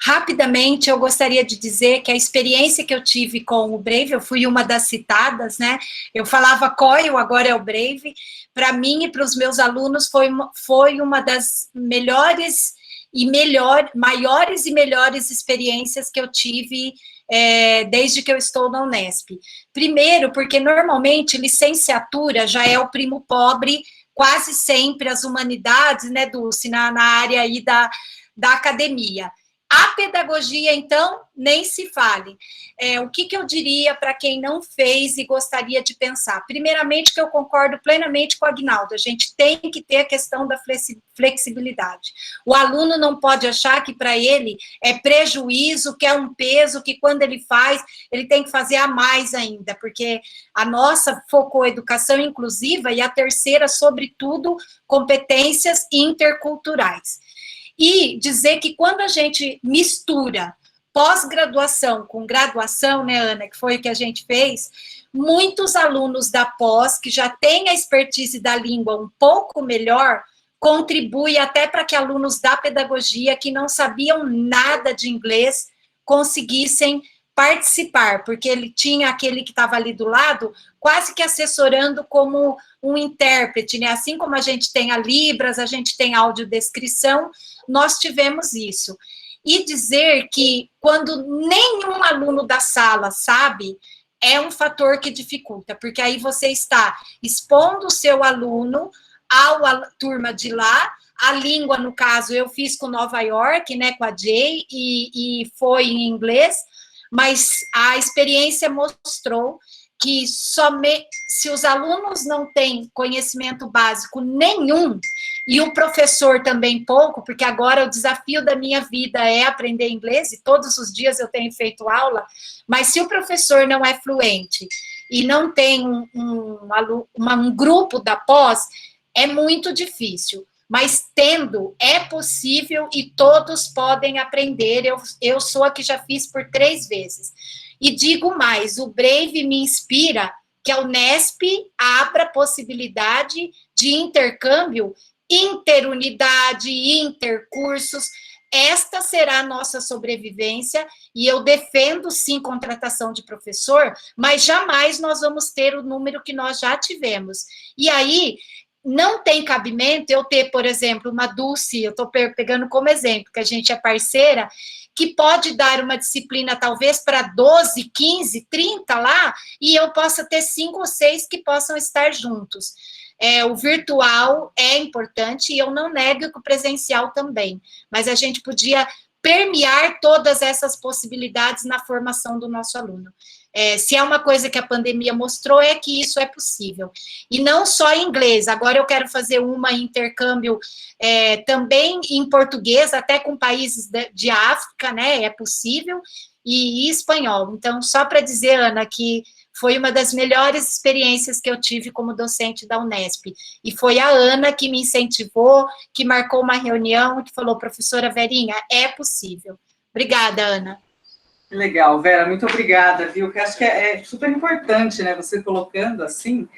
Rapidamente, eu gostaria de dizer que a experiência que eu tive com o Brave, eu fui uma das citadas, né? Eu falava COIL, agora é o Brave. Para mim e para os meus alunos foi uma das maiores e melhores experiências que eu tive desde que eu estou na Unesp. Primeiro, porque normalmente licenciatura já é o primo pobre, quase sempre as humanidades, né, Dulce, na área aí da academia. A pedagogia, então, nem se fale. O que eu diria para quem não fez e gostaria de pensar? Primeiramente, que eu concordo plenamente com o Aguinaldo, a gente tem que ter a questão da flexibilidade. O aluno não pode achar que para ele é prejuízo, que é um peso, que quando ele faz, ele tem que fazer a mais ainda, porque a nossa focou educação inclusiva e a terceira, sobretudo, competências interculturais. E dizer que quando a gente mistura pós-graduação com graduação, né, Ana, que foi o que a gente fez, muitos alunos da pós, que já têm a expertise da língua um pouco melhor, contribuem até para que alunos da pedagogia, que não sabiam nada de inglês, conseguissem participar, porque ele tinha aquele que estava ali do lado, quase que assessorando como um intérprete, né? Assim como a gente tem a Libras, a gente tem a audiodescrição, nós tivemos isso. E dizer que quando nenhum aluno da sala sabe, é um fator que dificulta, porque aí você está expondo o seu aluno turma de lá. A língua, no caso, eu fiz com Nova York, né, com a Jay, e foi em inglês, mas a experiência mostrou que somente se os alunos não têm conhecimento básico nenhum, e o professor também pouco, porque agora o desafio da minha vida é aprender inglês, e todos os dias eu tenho feito aula, mas se o professor não é fluente e não tem um grupo da pós, é muito difícil. Mas tendo, é possível e todos podem aprender. Eu sou a que já fiz por 3 vezes. E digo mais, o Brave me inspira que a Unesp abra possibilidade de intercâmbio, interunidade, intercursos. Esta será a nossa sobrevivência, e eu defendo, sim, contratação de professor, mas jamais nós vamos ter o número que nós já tivemos. E aí, não tem cabimento eu ter, por exemplo, uma Dulce, eu estou pegando como exemplo, que a gente é parceira, que pode dar uma disciplina talvez para 12, 15, 30 lá, e eu possa ter 5 ou 6 que possam estar juntos. O virtual é importante, e eu não nego que o presencial também, mas a gente podia permear todas essas possibilidades na formação do nosso aluno. Se é uma coisa que a pandemia mostrou, é que isso é possível. E não só em inglês, agora eu quero fazer uma intercâmbio também em português, até com países de África, né, é possível, e espanhol. Então, só para dizer, Ana, que foi uma das melhores experiências que eu tive como docente da Unesp. E foi a Ana que me incentivou, que marcou uma reunião, que falou, professora Verinha, é possível. Obrigada, Ana. Legal, Vera, muito obrigada, viu? Porque acho que é super importante, né? Você colocando assim,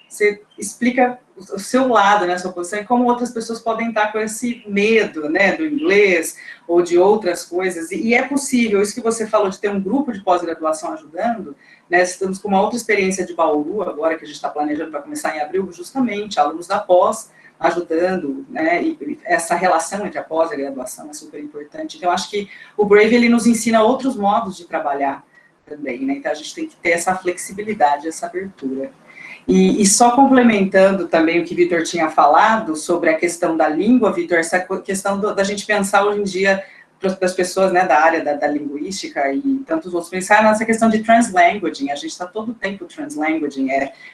você explica o seu lado, né? A sua posição, e como outras pessoas podem estar com esse medo, né? Do inglês ou de outras coisas. E é possível, isso que você falou de ter um grupo de pós-graduação ajudando, né? Estamos com uma outra experiência de Bauru, agora que a gente está planejando para começar em abril, justamente, alunos da pós, ajudando, né, e essa relação entre a pós e a graduação é super importante. Então, acho que o Brave, ele nos ensina outros modos de trabalhar também, né, então a gente tem que ter essa flexibilidade, essa abertura. E só complementando também o que o Vitor tinha falado sobre a questão da língua, Vitor, essa questão da gente pensar hoje em dia, das pessoas, né, da área da linguística e tantos outros, pensar nessa questão de translanguaging, a gente está todo o tempo translanguaging,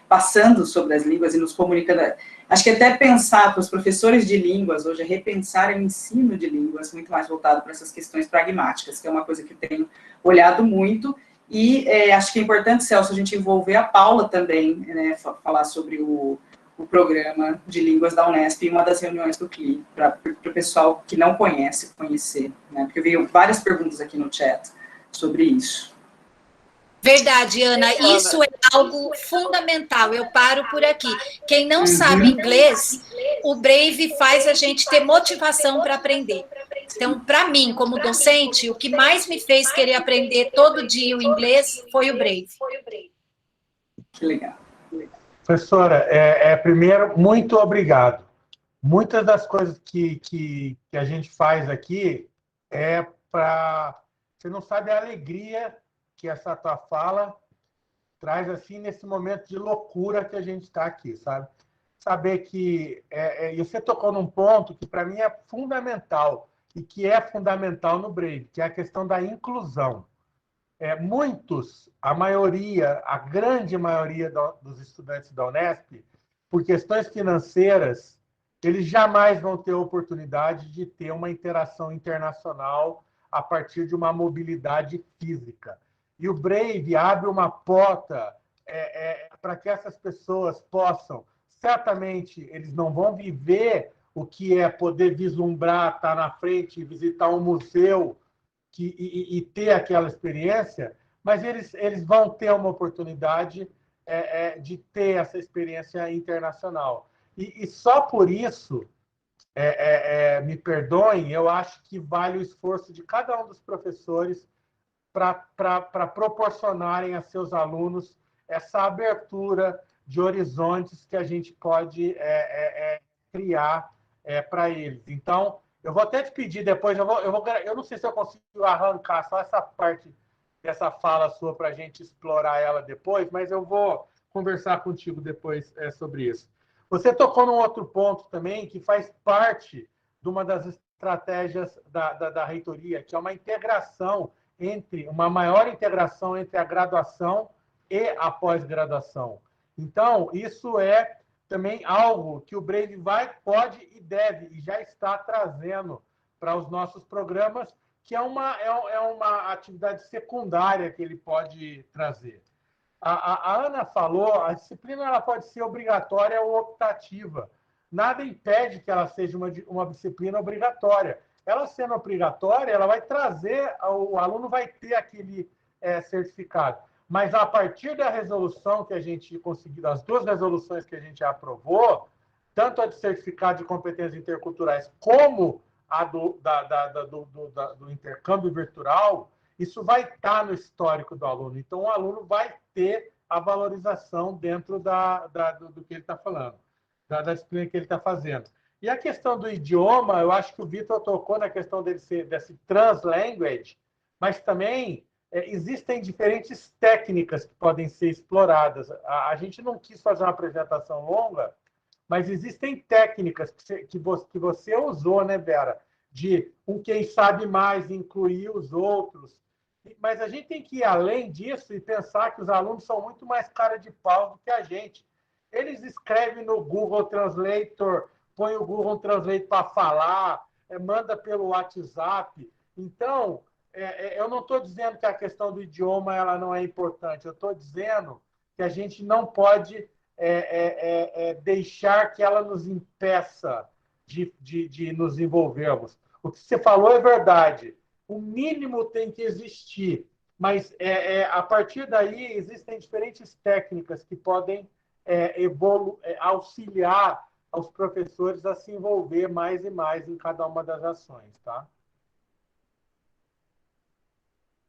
passando sobre as línguas e nos comunicando. Acho que até pensar para os professores de línguas hoje, repensar o ensino de línguas muito mais voltado para essas questões pragmáticas, que é uma coisa que eu tenho olhado muito, e acho que é importante, Celso, a gente envolver a Paula também, né, falar sobre o programa de línguas da Unesp em uma das reuniões do CLI, para o pessoal que não conhece, conhecer, né, porque veio várias perguntas aqui no chat sobre isso. Verdade, Ana, isso é algo fundamental, eu paro por aqui. Quem não sabe inglês, o Brave faz a gente ter motivação para aprender. Então, para mim, como docente, o que mais me fez querer aprender todo dia o inglês foi o Brave. Que legal. Professora, primeiro, muito obrigado. Muitas das coisas que a gente faz aqui é para... Você não sabe a alegria que essa tua fala traz, assim, nesse momento de loucura que a gente está aqui, sabe? Saber que... e você tocou num ponto que, para mim, é fundamental, e que é fundamental no Brave, que é a questão da inclusão. Muitos, a grande maioria dos estudantes da Unesp, por questões financeiras, eles jamais vão ter a oportunidade de ter uma interação internacional a partir de uma mobilidade física. E o Brave abre uma porta para que essas pessoas possam... Certamente, eles não vão viver o que é poder vislumbrar, estar na frente e visitar um museu e ter aquela experiência, mas eles vão ter uma oportunidade de ter essa experiência internacional. E só por isso, me perdoem, eu acho que vale o esforço de cada um dos professores para proporcionarem a seus alunos essa abertura de horizontes que a gente pode criar para eles. Então, eu vou até te pedir depois, eu não sei se eu consigo arrancar só essa parte dessa fala sua para a gente explorar ela depois, mas eu vou conversar contigo depois sobre isso. Você tocou num outro ponto também, que faz parte de uma das estratégias da reitoria, que é uma maior integração entre a graduação e a pós-graduação. Então, isso é também algo que o Brave pode e deve, e já está trazendo para os nossos programas, que é uma atividade secundária que ele pode trazer. A Ana falou, a disciplina ela pode ser obrigatória ou optativa. Nada impede que ela seja uma disciplina obrigatória. Ela sendo obrigatória, ela vai trazer, o aluno vai ter aquele certificado. Mas a partir da resolução que a gente conseguiu, das 2 resoluções que a gente aprovou, tanto a de certificado de competências interculturais como a do intercâmbio virtual, isso vai estar no histórico do aluno. Então, o aluno vai ter a valorização dentro do que ele está falando, da disciplina que ele está fazendo. E a questão do idioma, eu acho que o Vitor tocou na questão desse translanguage, mas também existem diferentes técnicas que podem ser exploradas. A gente não quis fazer uma apresentação longa, mas existem técnicas que você usou, né, Vera? De quem sabe mais incluir os outros. Mas a gente tem que ir além disso e pensar que os alunos são muito mais cara de pau do que a gente. Eles escrevem no Google Translator, põe o Google Translator para falar, manda pelo WhatsApp. Então, eu não estou dizendo que a questão do idioma ela não é importante. Eu estou dizendo que a gente não pode deixar que ela nos impeça de nos envolvermos. O que você falou é verdade. O mínimo tem que existir, mas a partir daí existem diferentes técnicas que podem auxiliar aos professores a se envolver mais e mais em cada uma das ações, tá?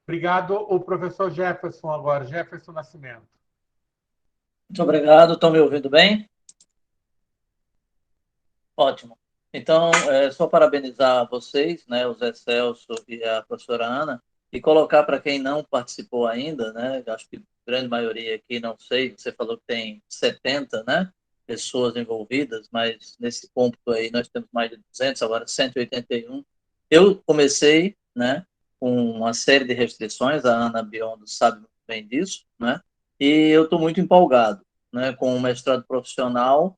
Obrigado. O professor Jefferson agora, Jefferson Nascimento. Muito obrigado. Estão me ouvindo bem? Ótimo. Então, só parabenizar vocês, né, o Zé Celso e a professora Ana, e colocar para quem não participou ainda, né, acho que a grande maioria aqui, não sei, você falou que tem 70, né, pessoas envolvidas, mas nesse cômputo aí nós temos mais de 200, agora 181. Eu comecei, né, com uma série de restrições, a Ana Biondo sabe muito bem disso, né, e eu estou muito empolgado, né, com o mestrado profissional,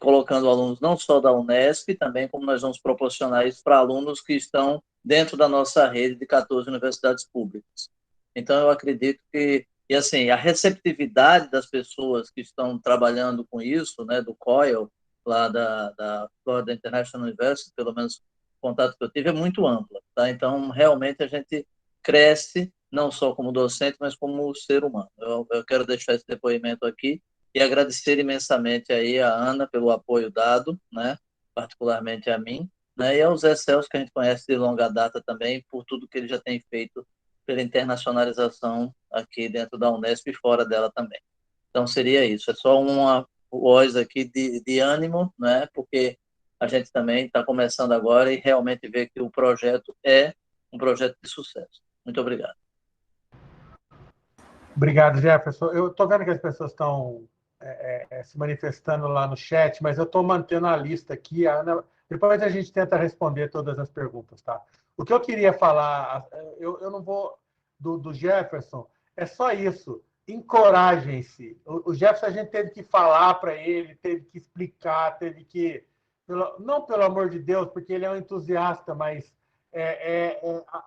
colocando alunos não só da Unesp, também como nós vamos proporcionar isso para alunos que estão dentro da nossa rede de 14 universidades públicas. Então, eu acredito que, e assim, a receptividade das pessoas que estão trabalhando com isso, né, do COIL, lá da Florida International University, pelo menos o contato que eu tive, é muito ampla, tá? Então, realmente, a gente cresce, não só como docente, mas como ser humano. Eu quero deixar esse depoimento aqui, e agradecer imensamente aí a Ana pelo apoio dado, né, particularmente a mim, né, e ao Zé Celso, que a gente conhece de longa data também, por tudo que ele já tem feito pela internacionalização aqui dentro da Unesp e fora dela também. Então, seria isso. É só uma voz aqui de ânimo, né, porque a gente também está começando agora e realmente vê que o projeto é um projeto de sucesso. Muito obrigado. Obrigado, Jefferson. Eu estou vendo que as pessoas estão se manifestando lá no chat, mas eu estou mantendo a lista aqui. A Ana, depois a gente tenta responder todas as perguntas, tá? O que eu queria falar, eu não vou do Jefferson, é só isso. Encorajem-se. O Jefferson, a gente teve que falar para ele, teve que explicar, teve que... Não pelo amor de Deus, porque ele é um entusiasta, mas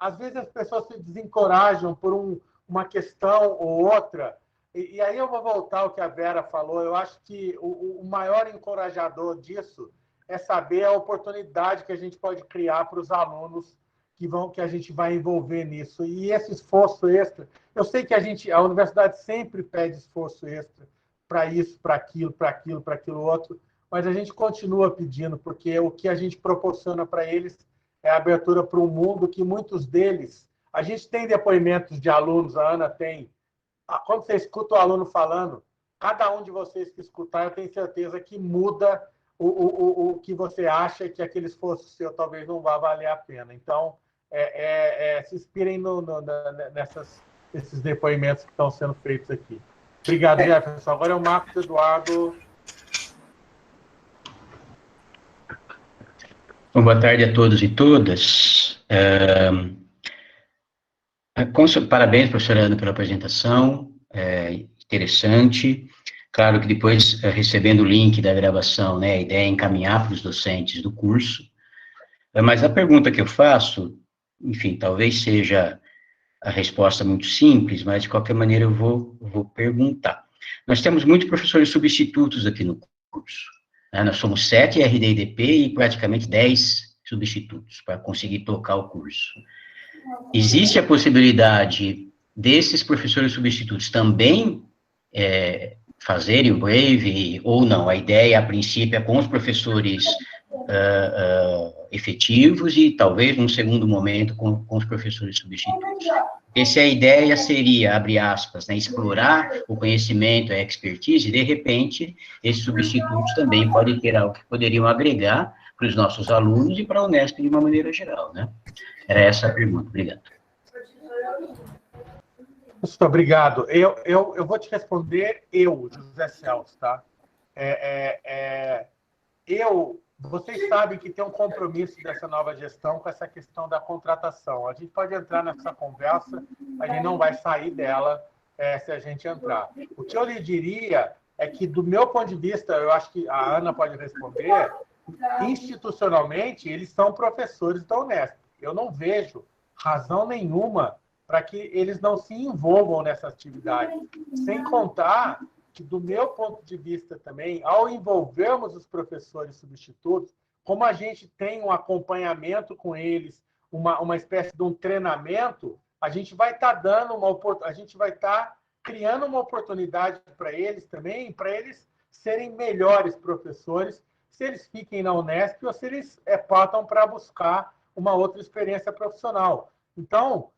às vezes as pessoas se desencorajam por uma questão ou outra. E aí eu vou voltar ao que a Vera falou. Eu acho que o maior encorajador disso é saber a oportunidade que a gente pode criar para os alunos que a gente vai envolver nisso. E esse esforço extra, eu sei que a universidade sempre pede esforço extra para isso, para aquilo outro, mas a gente continua pedindo, porque o que a gente proporciona para eles é a abertura para um mundo que muitos deles... A gente tem depoimentos de alunos, a Ana tem. Quando você escuta o aluno falando, cada um de vocês que escutar, eu tenho certeza que muda o que você acha, que aquele esforço seu talvez não vá valer a pena. Então, se inspirem nesses depoimentos que estão sendo feitos aqui. Obrigado, Jefferson. Agora é o Marcos Eduardo. Bom, boa tarde a todos e todas. Parabéns, professora Ana, pela apresentação, interessante. Claro que depois, recebendo o link da gravação, né, a ideia é encaminhar para os docentes do curso. Mas a pergunta que eu faço, enfim, talvez seja a resposta muito simples, mas de qualquer maneira eu vou perguntar. Nós temos muitos professores substitutos aqui no curso, né? Nós somos 7 RD e DP e praticamente 10 substitutos para conseguir tocar o curso. Existe a possibilidade desses professores substitutos também fazerem o Brave ou não? A ideia, a princípio, é com os professores efetivos e talvez, num segundo momento, com os professores substitutos. Essa a ideia seria, abre aspas, né, explorar o conhecimento, a expertise, e, de repente, esses substitutos também podem ter algo que poderiam agregar para os nossos alunos e para a Unesp de uma maneira geral, né? Era essa a pergunta. Obrigado. Muito obrigado. Eu vou te responder, José Celso, tá? Vocês sabem que tem um compromisso dessa nova gestão com essa questão da contratação. A gente pode entrar nessa conversa, a gente não vai sair dela se a gente entrar. O que eu lhe diria é que, do meu ponto de vista, eu acho que a Ana pode responder, institucionalmente, eles são professores da Unesp. Eu não vejo razão nenhuma para que eles não se envolvam nessa atividade. Sem contar que, do meu ponto de vista também, ao envolvermos os professores substitutos, como a gente tem um acompanhamento com eles, uma espécie de um treinamento, a gente vai estar criando uma oportunidade para eles também, para eles serem melhores professores, se eles fiquem na Unesp ou se eles partam para buscar uma outra experiência profissional. Então,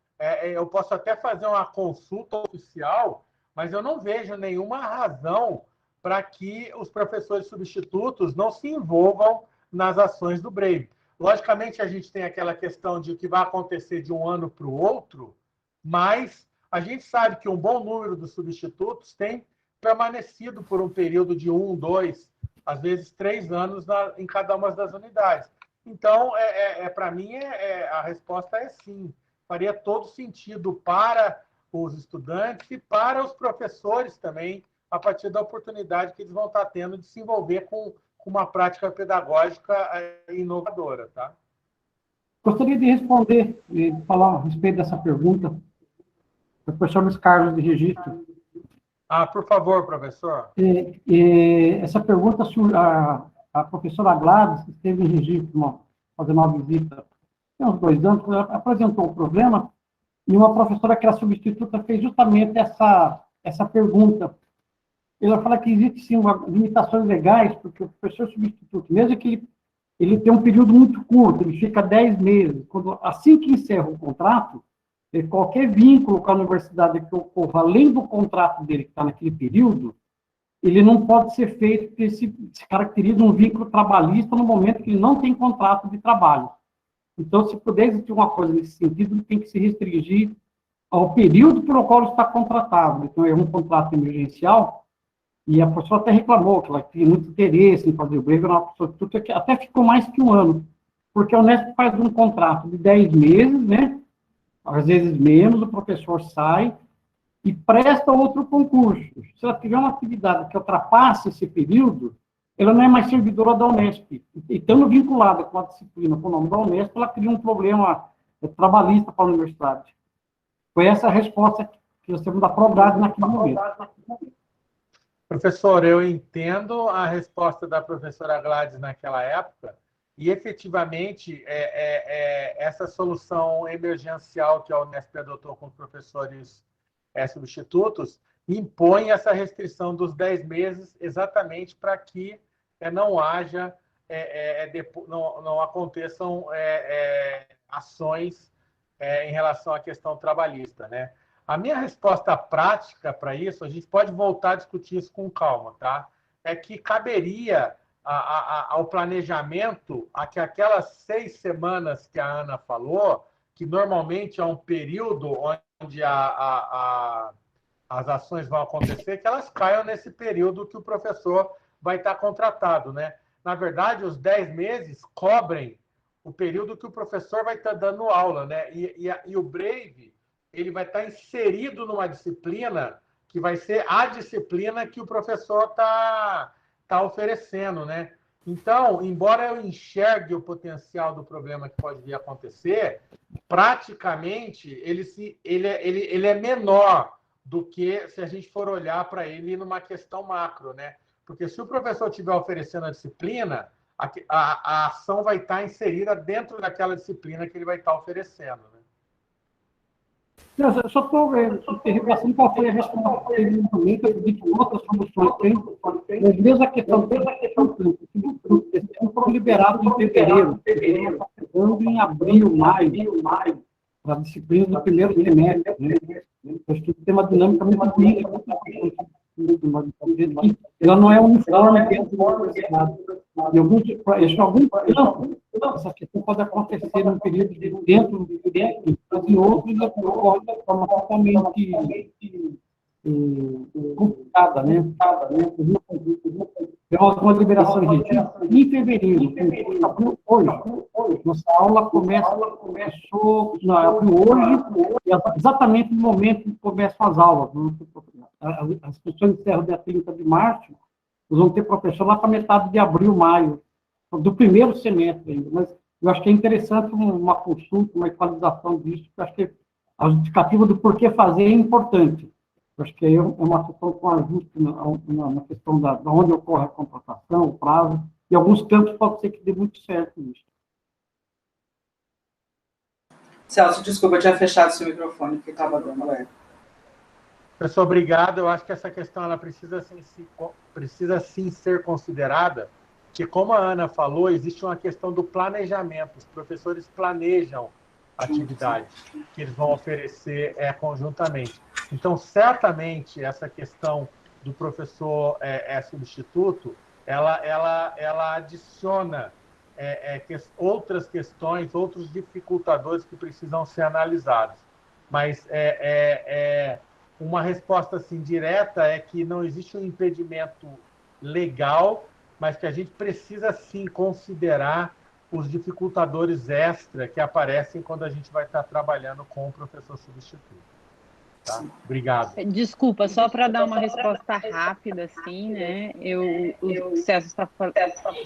eu posso até fazer uma consulta oficial, mas eu não vejo nenhuma razão para que os professores substitutos não se envolvam nas ações do Brave. Logicamente, a gente tem aquela questão de o que vai acontecer de um ano para o outro, mas a gente sabe que um bom número dos substitutos tem permanecido por um período de 1, 2, às vezes 3 anos em cada uma das unidades. Então, para mim, a resposta é sim. Faria todo sentido para os estudantes e para os professores também, a partir da oportunidade que eles vão estar tendo de se envolver com uma prática pedagógica inovadora. Tá? Gostaria de responder, de falar a respeito dessa pergunta, do professor Luiz Carlos de Registro. Por favor, professor. Essa pergunta, a professora Gladys esteve em Registro, fazendo uma visita, tem uns 2 anos, apresentou o problema, e uma professora que era substituta fez justamente essa pergunta. Ela fala que existe, sim, limitações legais, porque o professor substituto, mesmo que ele tenha um período muito curto, ele fica 10 meses, assim que encerra o contrato, qualquer vínculo com a universidade que ocorra além do contrato dele, que está naquele período, ele não pode ser feito, porque se caracteriza um vínculo trabalhista no momento que ele não tem contrato de trabalho. Então, se puder existir uma coisa nesse sentido, ele tem que se restringir ao período pelo qual ele está contratado. Então, é um contrato emergencial, e a professora até reclamou que ela tinha muito interesse em fazer o Brave, era uma substituta que até ficou mais que 1 ano, porque a Unesp faz um contrato de 10 meses, né? Às vezes menos, o professor sai e presta outro concurso. Se ela tiver uma atividade que ultrapasse esse período, ela não é mais servidora da Unesp. E estando vinculada com a disciplina, com o nome da Unesp, ela cria um problema trabalhista para a universidade. Foi essa a resposta que nós temos da Prograde naquele momento. Professor, eu entendo a resposta da professora Gladys naquela época, e efetivamente essa solução emergencial que a Unesp adotou com os professores substitutos impõe essa restrição dos 10 meses exatamente para que não haja, não aconteçam ações em relação à questão trabalhista, né? A minha resposta prática para isso, a gente pode voltar a discutir isso com calma, tá? É que caberia ao planejamento a que aquelas 6 semanas que a Ana falou, que normalmente é um período onde as ações vão acontecer, que elas caiam nesse período que o professor vai estar contratado, né? Na verdade, os 10 meses cobrem o período que o professor vai estar dando aula, né? E o Brave, ele vai estar inserido numa disciplina que vai ser a disciplina que o professor está oferecendo, né? Então, embora eu enxergue o potencial do problema que pode vir a acontecer, praticamente ele é menor do que se a gente for olhar para ele numa questão macro, né? Porque se o professor estiver oferecendo a disciplina, a ação vai estar inserida dentro daquela disciplina que ele vai estar oferecendo, né? Eu só estou perguntando qual foi a resposta dele no momento, eu acredito que outras soluções tem, mas mesmo a questão foram liberados em fevereiro, está chegando em abril, maio, para a disciplina do primeiro semestre, né? Acho que tem uma dinâmica muito rica, ela não é uniforme dentro da universidade. Em alguns campos, essa questão pode acontecer num período de dentro, mas em outros ocorre de forma totalmente complicada, né? Tem uma liberação de registro em fevereiro, hoje. Nossa aula começou hoje, exatamente no momento que começam as aulas. As inscrições encerram dia 30 de março, nós vamos ter professor lá para metade de abril, maio, do primeiro semestre ainda. Mas eu acho que é interessante uma consulta, uma equalização disso, porque eu acho que a justificativa do porquê fazer é importante. Eu acho que é uma questão com ajuste na questão da onde ocorre a contratação, o prazo. Em alguns campos pode ser que dê muito certo isso. Celso, desculpa, eu tinha fechado seu microfone, que estava dando eco. Professor, obrigado. Eu acho que essa questão ela precisa sim ser considerada, que, como a Ana falou, existe uma questão do planejamento. Os professores planejam atividades que eles vão oferecer conjuntamente. Então, certamente, essa questão do professor substituto, ela adiciona outras questões, outros dificultadores que precisam ser analisados. Mas uma resposta assim, direta é que não existe um impedimento legal, mas que a gente precisa, sim, considerar os dificultadores extra que aparecem quando a gente vai estar trabalhando com o professor substituto. Tá? Obrigado. Desculpa, só para dar uma resposta rápida, assim, né? O Celso está falando.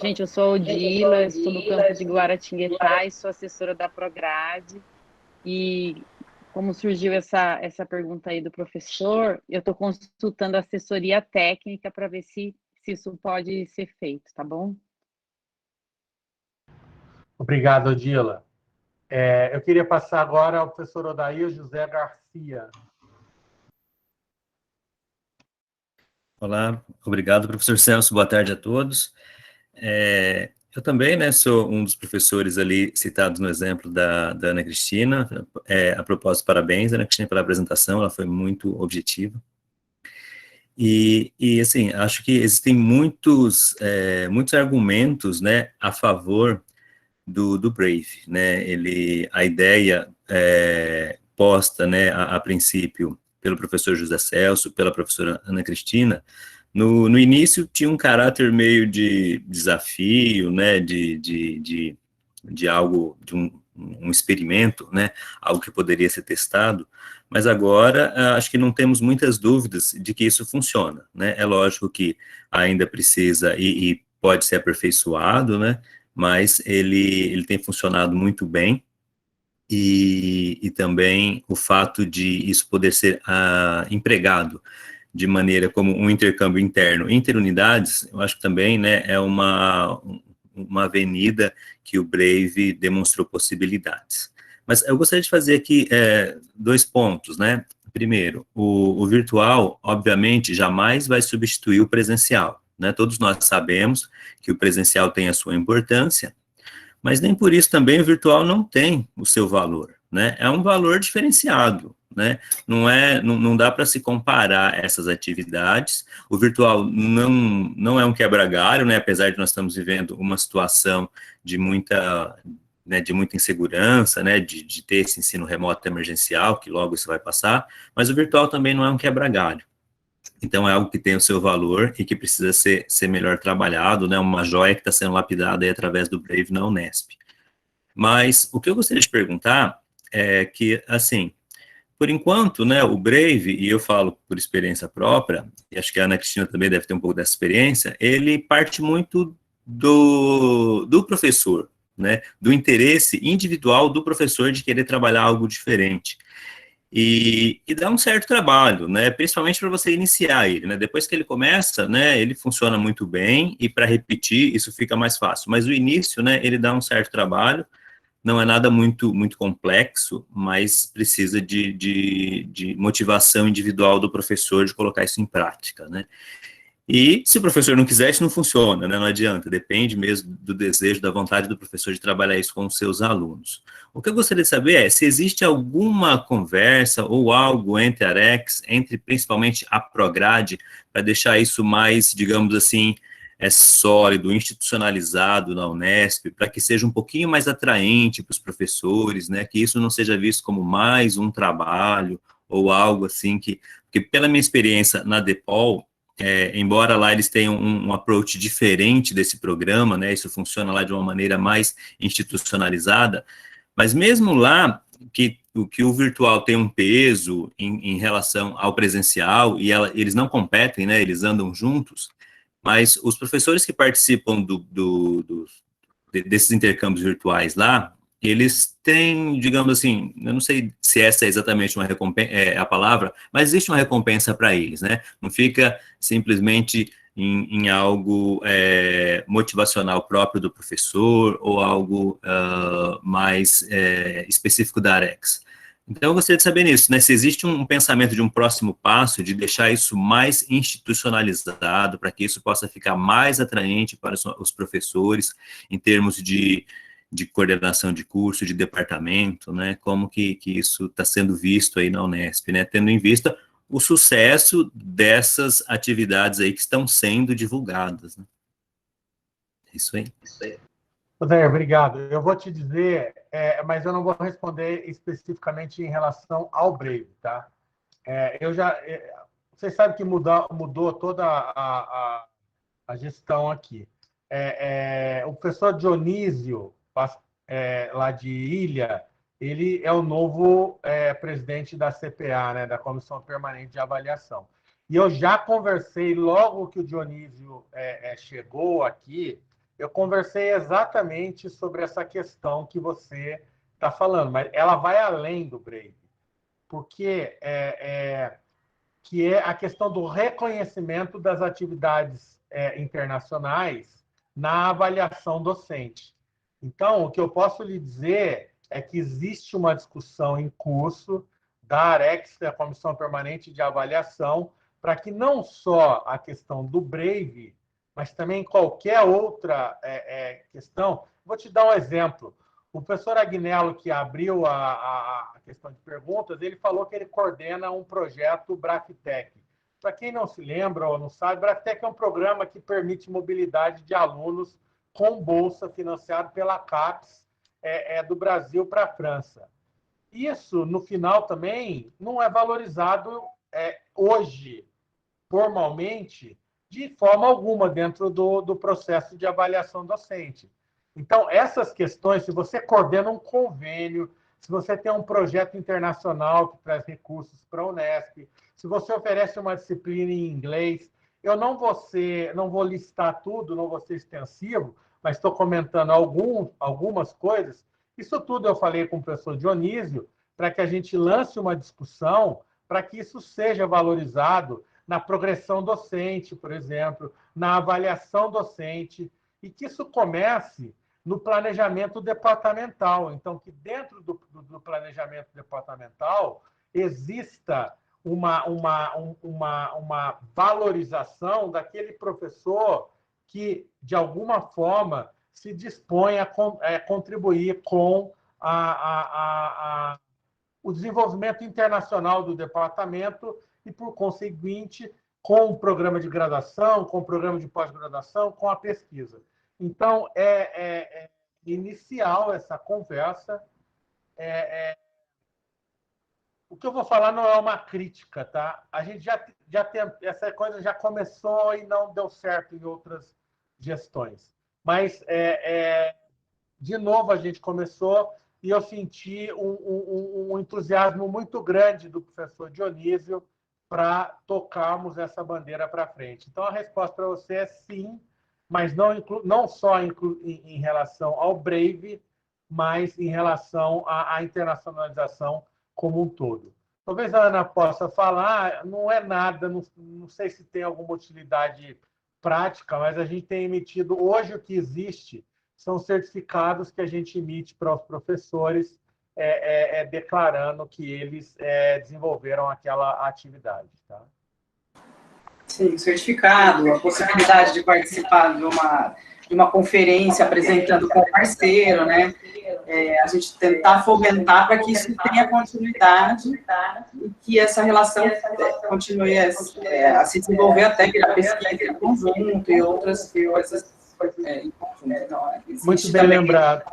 Gente, eu sou Odila, estou no campus de Guaratinguetá e sou assessora da Prograde. E como surgiu essa pergunta aí do professor, eu estou consultando a assessoria técnica para ver se isso pode ser feito, tá bom? Obrigado, Odila. Eu queria passar agora ao professor Odair José Garcia. Olá, obrigado, professor Celso, boa tarde a todos. Eu também, né, sou um dos professores ali citados no exemplo da Ana Cristina. A propósito, parabéns, Ana Cristina, pela apresentação, ela foi muito objetiva. E assim, acho que existem muitos argumentos, né, a favor do Brave, né, a ideia posta, né, a princípio, pelo professor José Celso, pela professora Ana Cristina, no início tinha um caráter meio de desafio, né, de algo, de um experimento, né, algo que poderia ser testado, mas agora acho que não temos muitas dúvidas de que isso funciona, né, é lógico que ainda precisa e pode ser aperfeiçoado, né, mas ele tem funcionado muito bem. E também o fato de isso poder ser empregado de maneira como um intercâmbio interno interunidades, eu acho que também, né, é uma avenida que o Brave demonstrou possibilidades. Mas eu gostaria de fazer aqui 2 pontos, né? Primeiro, o virtual, obviamente, jamais vai substituir o presencial, né? Todos nós sabemos que o presencial tem a sua importância, mas nem por isso também o virtual não tem o seu valor, né? É um valor diferenciado, né? Não dá para se comparar essas atividades. O virtual não é um quebra-galho, né? Apesar de nós estamos vivendo uma situação de muita insegurança, né? De ter esse ensino remoto emergencial, que logo isso vai passar, mas o virtual também não é um quebra-galho. Então, é algo que tem o seu valor e que precisa ser melhor trabalhado, né? Uma joia que está sendo lapidada aí através do Brave na Unesp. Mas o que eu gostaria de perguntar é que, assim, por enquanto, né, o Brave, e eu falo por experiência própria, e acho que a Ana Cristina também deve ter um pouco dessa experiência, ele parte muito do professor, né, do interesse individual do professor de querer trabalhar algo diferente. E dá um certo trabalho, né, principalmente para você iniciar ele, né, depois que ele começa, né, ele funciona muito bem, e para repetir, isso fica mais fácil, mas o início, né, ele dá um certo trabalho, não é nada muito complexo, mas precisa de motivação individual do professor de colocar isso em prática, né. E se o professor não quiser, isso não funciona, né? Não adianta, depende mesmo do desejo, da vontade do professor de trabalhar isso com os seus alunos. O que eu gostaria de saber é se existe alguma conversa ou algo entre a Arex, entre principalmente a Prograde, para deixar isso mais, digamos assim, sólido, institucionalizado na Unesp, para que seja um pouquinho mais atraente para os professores, né? Que isso não seja visto como mais um trabalho ou algo assim porque pela minha experiência na DePaul, embora lá eles tenham um approach diferente desse programa, né, isso funciona lá de uma maneira mais institucionalizada, mas mesmo lá, que o virtual tem um peso em relação ao presencial, e eles não competem, né, eles andam juntos, mas os professores que participam desses intercâmbios virtuais lá, eles têm, digamos assim, eu não sei se essa é exatamente uma recompensa, a palavra, mas existe uma recompensa para eles, né? Não fica simplesmente em algo motivacional próprio do professor ou algo mais específico da Arex. Então, eu gostaria de saber nisso, né? Se existe um pensamento de um próximo passo, de deixar isso mais institucionalizado, para que isso possa ficar mais atraente para os professores, em termos de coordenação de curso, de departamento, né, como que isso está sendo visto aí na Unesp, né, tendo em vista o sucesso dessas atividades aí que estão sendo divulgadas, né? Isso aí. Zé, obrigado. Eu vou te dizer, mas eu não vou responder especificamente em relação ao Brave, tá? Vocês sabem que mudou toda a gestão aqui. O professor Dionísio, lá de Ilha, ele é o novo presidente da CPA, né, da Comissão Permanente de Avaliação. E eu já conversei, logo que o Dionísio chegou aqui, eu conversei exatamente sobre essa questão que você está falando, mas ela vai além do Brave, porque que é a questão do reconhecimento das atividades internacionais na avaliação docente. Então, o que eu posso lhe dizer é que existe uma discussão em curso da Arex, da Comissão Permanente de Avaliação, para que não só a questão do Brave, mas também qualquer outra questão. Vou te dar um exemplo. O professor Agnello, que abriu a questão de perguntas, ele falou que ele coordena um projeto Bractec. Para quem não se lembra ou não sabe, Bractec é um programa que permite mobilidade de alunos com bolsa financiado pela CAPES do Brasil para a França. Isso, no final, também não é valorizado hoje, formalmente, de forma alguma, dentro do processo de avaliação docente. Então, essas questões, se você coordena um convênio, se você tem um projeto internacional que traz recursos para a Unesp, se você oferece uma disciplina em inglês, eu não vou listar tudo, não vou ser extensivo, mas estou comentando algumas coisas. Isso tudo eu falei com o professor Dionísio, para que a gente lance uma discussão, para que isso seja valorizado na progressão docente, por exemplo, na avaliação docente, e que isso comece no planejamento departamental. Então, que dentro do planejamento departamental exista uma valorização daquele professor que, de alguma forma, se dispõe a contribuir com o desenvolvimento internacional do departamento e, por conseguinte, com o programa de graduação, com o programa de pós-graduação, com a pesquisa. Então, é inicial essa conversa. O que eu vou falar não é uma crítica, tá? A gente já tem essa coisa já começou e não deu certo em outras gestões. Mas de novo a gente começou e eu senti um entusiasmo muito grande do professor Dionísio para tocarmos essa bandeira para frente. Então, a resposta para você é sim, mas não só em relação ao Brave, mas em relação à internacionalização como um todo. Talvez a Ana possa falar, não é nada, não sei se tem alguma utilidade prática, mas a gente tem emitido, hoje o que existe são certificados que a gente emite para os professores declarando que eles desenvolveram aquela atividade. Tá? Sim, certificado, a possibilidade de participar de uma conferência apresentando com o parceiro, né? A gente tentar fomentar para que isso tenha continuidade e que essa relação continue a se desenvolver até virar pesquisa em conjunto e outras coisas em conjunto. Então, muito bem lembrado.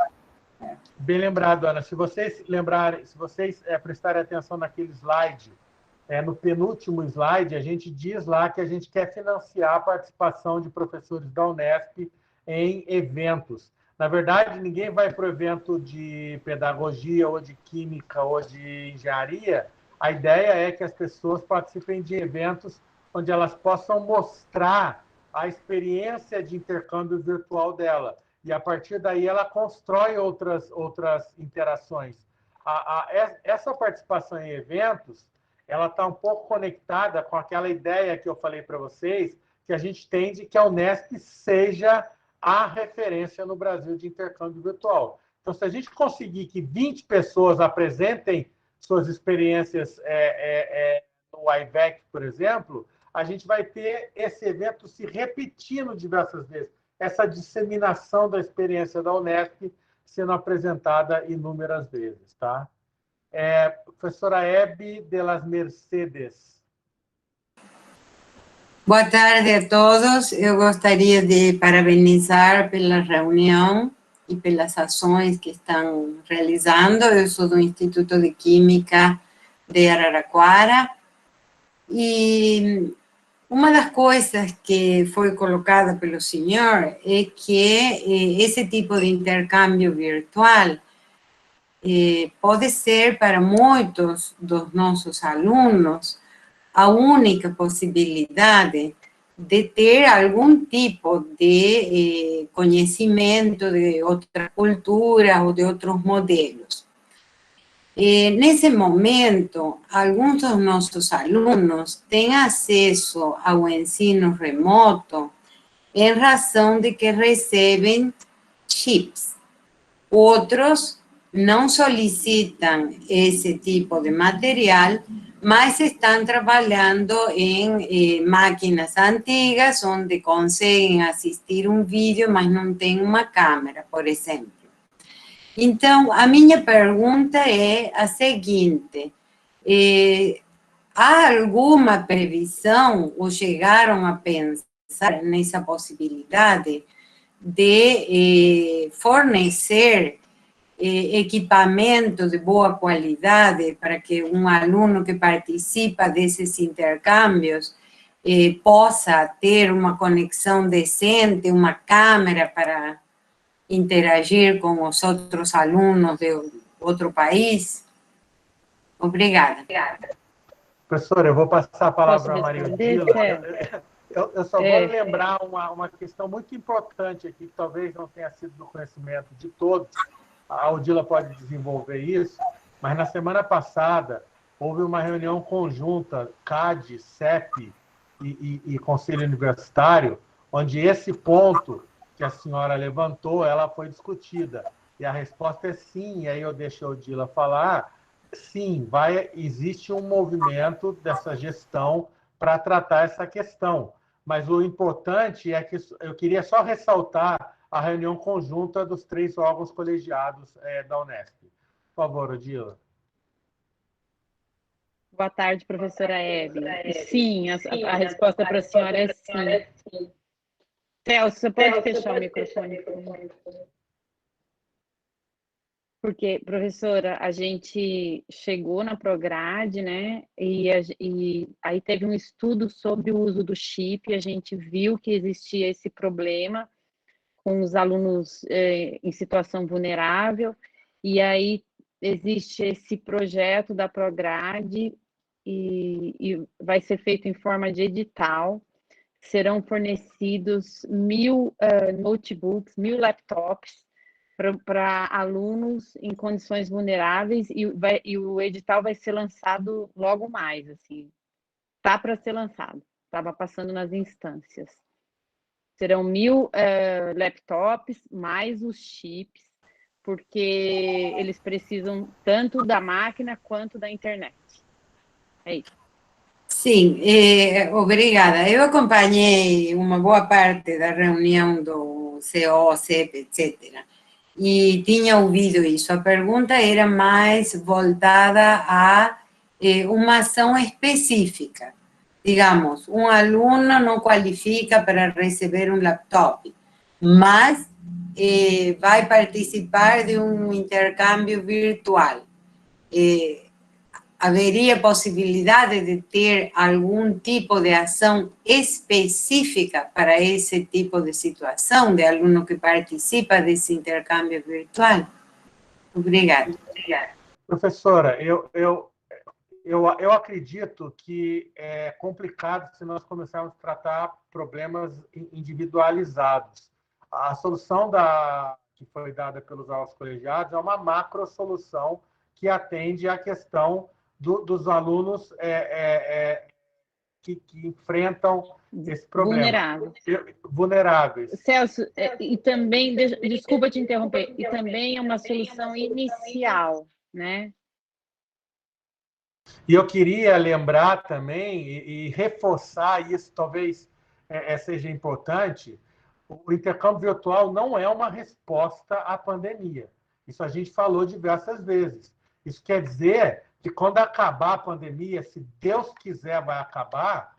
Bem lembrado, Ana. Se vocês lembrarem, se vocês prestarem atenção naquele slide, no penúltimo slide, a gente diz lá que a gente quer financiar a participação de professores da Unesp em eventos. Na verdade, ninguém vai para o evento de pedagogia, ou de química, ou de engenharia. A ideia é que as pessoas participem de eventos onde elas possam mostrar a experiência de intercâmbio virtual dela. E, a partir daí, ela constrói outras interações. Essa participação em eventos, ela está um pouco conectada com aquela ideia que eu falei para vocês, que a gente tem de que a Unesp seja a referência no Brasil de intercâmbio virtual. Então, se a gente conseguir que 20 pessoas apresentem suas experiências no IVEC, por exemplo, a gente vai ter esse evento se repetindo diversas vezes, essa disseminação da experiência da Unesp sendo apresentada inúmeras vezes. Tá? Professora Hebe de las Mercedes. Boa tarde a todos. Eu gostaria de parabenizar pela reunião e pelas ações que estão realizando. Eu sou do Instituto de Química de Araraquara e uma das coisas que foi colocada pelo senhor é que esse tipo de intercâmbio virtual pode ser para muitos dos nossos alunos a única possibilidade de ter algum tipo de conhecimento de outra cultura ou de outros modelos. Nesse momento, alguns dos nossos alunos têm acesso ao ensino remoto em razão de que recebem chips. Outros não solicitam esse tipo de material, mas estão trabalhando em máquinas antigas, onde conseguem assistir um vídeo, mas não tem uma câmera, por exemplo. Então, a minha pergunta é a seguinte: há alguma previsão, ou chegaram a pensar nessa possibilidade de fornecer equipamento de boa qualidade para que um aluno que participa desses intercâmbios possa ter uma conexão decente, uma câmera para interagir com os outros alunos de outro país? Obrigada. Professora, eu vou passar a palavra para a Maria Odila. Eu só vou lembrar uma questão muito importante aqui, que talvez não tenha sido do conhecimento de todos. A Odila pode desenvolver isso, mas na semana passada houve uma reunião conjunta CAD, CEP e Conselho Universitário, onde esse ponto que a senhora levantou, ela foi discutida. E a resposta é sim, e aí eu deixo a Odila falar, sim, existe um movimento dessa gestão para tratar essa questão. Mas o importante é que eu queria só ressaltar a reunião conjunta dos 3 órgãos colegiados da Unesp. Por favor, Odila. Boa tarde, professora Hebe. Sim, a resposta para a senhora é sim. Celso, você pode fechar o microfone, por favor? Porque, professora, a gente chegou na Prograde, né, e aí teve um estudo sobre o uso do chip, a gente viu que existia esse problema com os alunos em situação vulnerável, e aí existe esse projeto da Prograde, e vai ser feito em forma de edital. Serão fornecidos 1.000 notebooks, 1.000 laptops para alunos em condições vulneráveis, e o edital vai ser lançado logo mais, assim, tá para ser lançado, estava passando nas instâncias. Serão 1.000 laptops, mais os chips, porque eles precisam tanto da máquina quanto da internet. É isso. Sim, obrigada. Eu acompanhei uma boa parte da reunião do CO, CEP, etc. E tinha ouvido isso. A pergunta era mais voltada a uma ação específica. Digamos, um aluno não qualifica para receber um laptop, mas vai participar de um intercâmbio virtual. Haveria possibilidade de ter algum tipo de ação específica para esse tipo de situação, de aluno que participa desse intercâmbio virtual? Obrigada. Professora, eu acredito que é complicado se nós começarmos a tratar problemas individualizados. A solução que foi dada pelos aulas colegiados é uma macro solução que atende à questão dos alunos que enfrentam esse problema. Vulneráveis. Celso, e também, desculpa te interromper, e também é uma solução inicial, né? E eu queria lembrar também e reforçar isso, talvez seja importante, o intercâmbio virtual não é uma resposta à pandemia. Isso a gente falou diversas vezes. Isso quer dizer que quando acabar a pandemia, se Deus quiser vai acabar,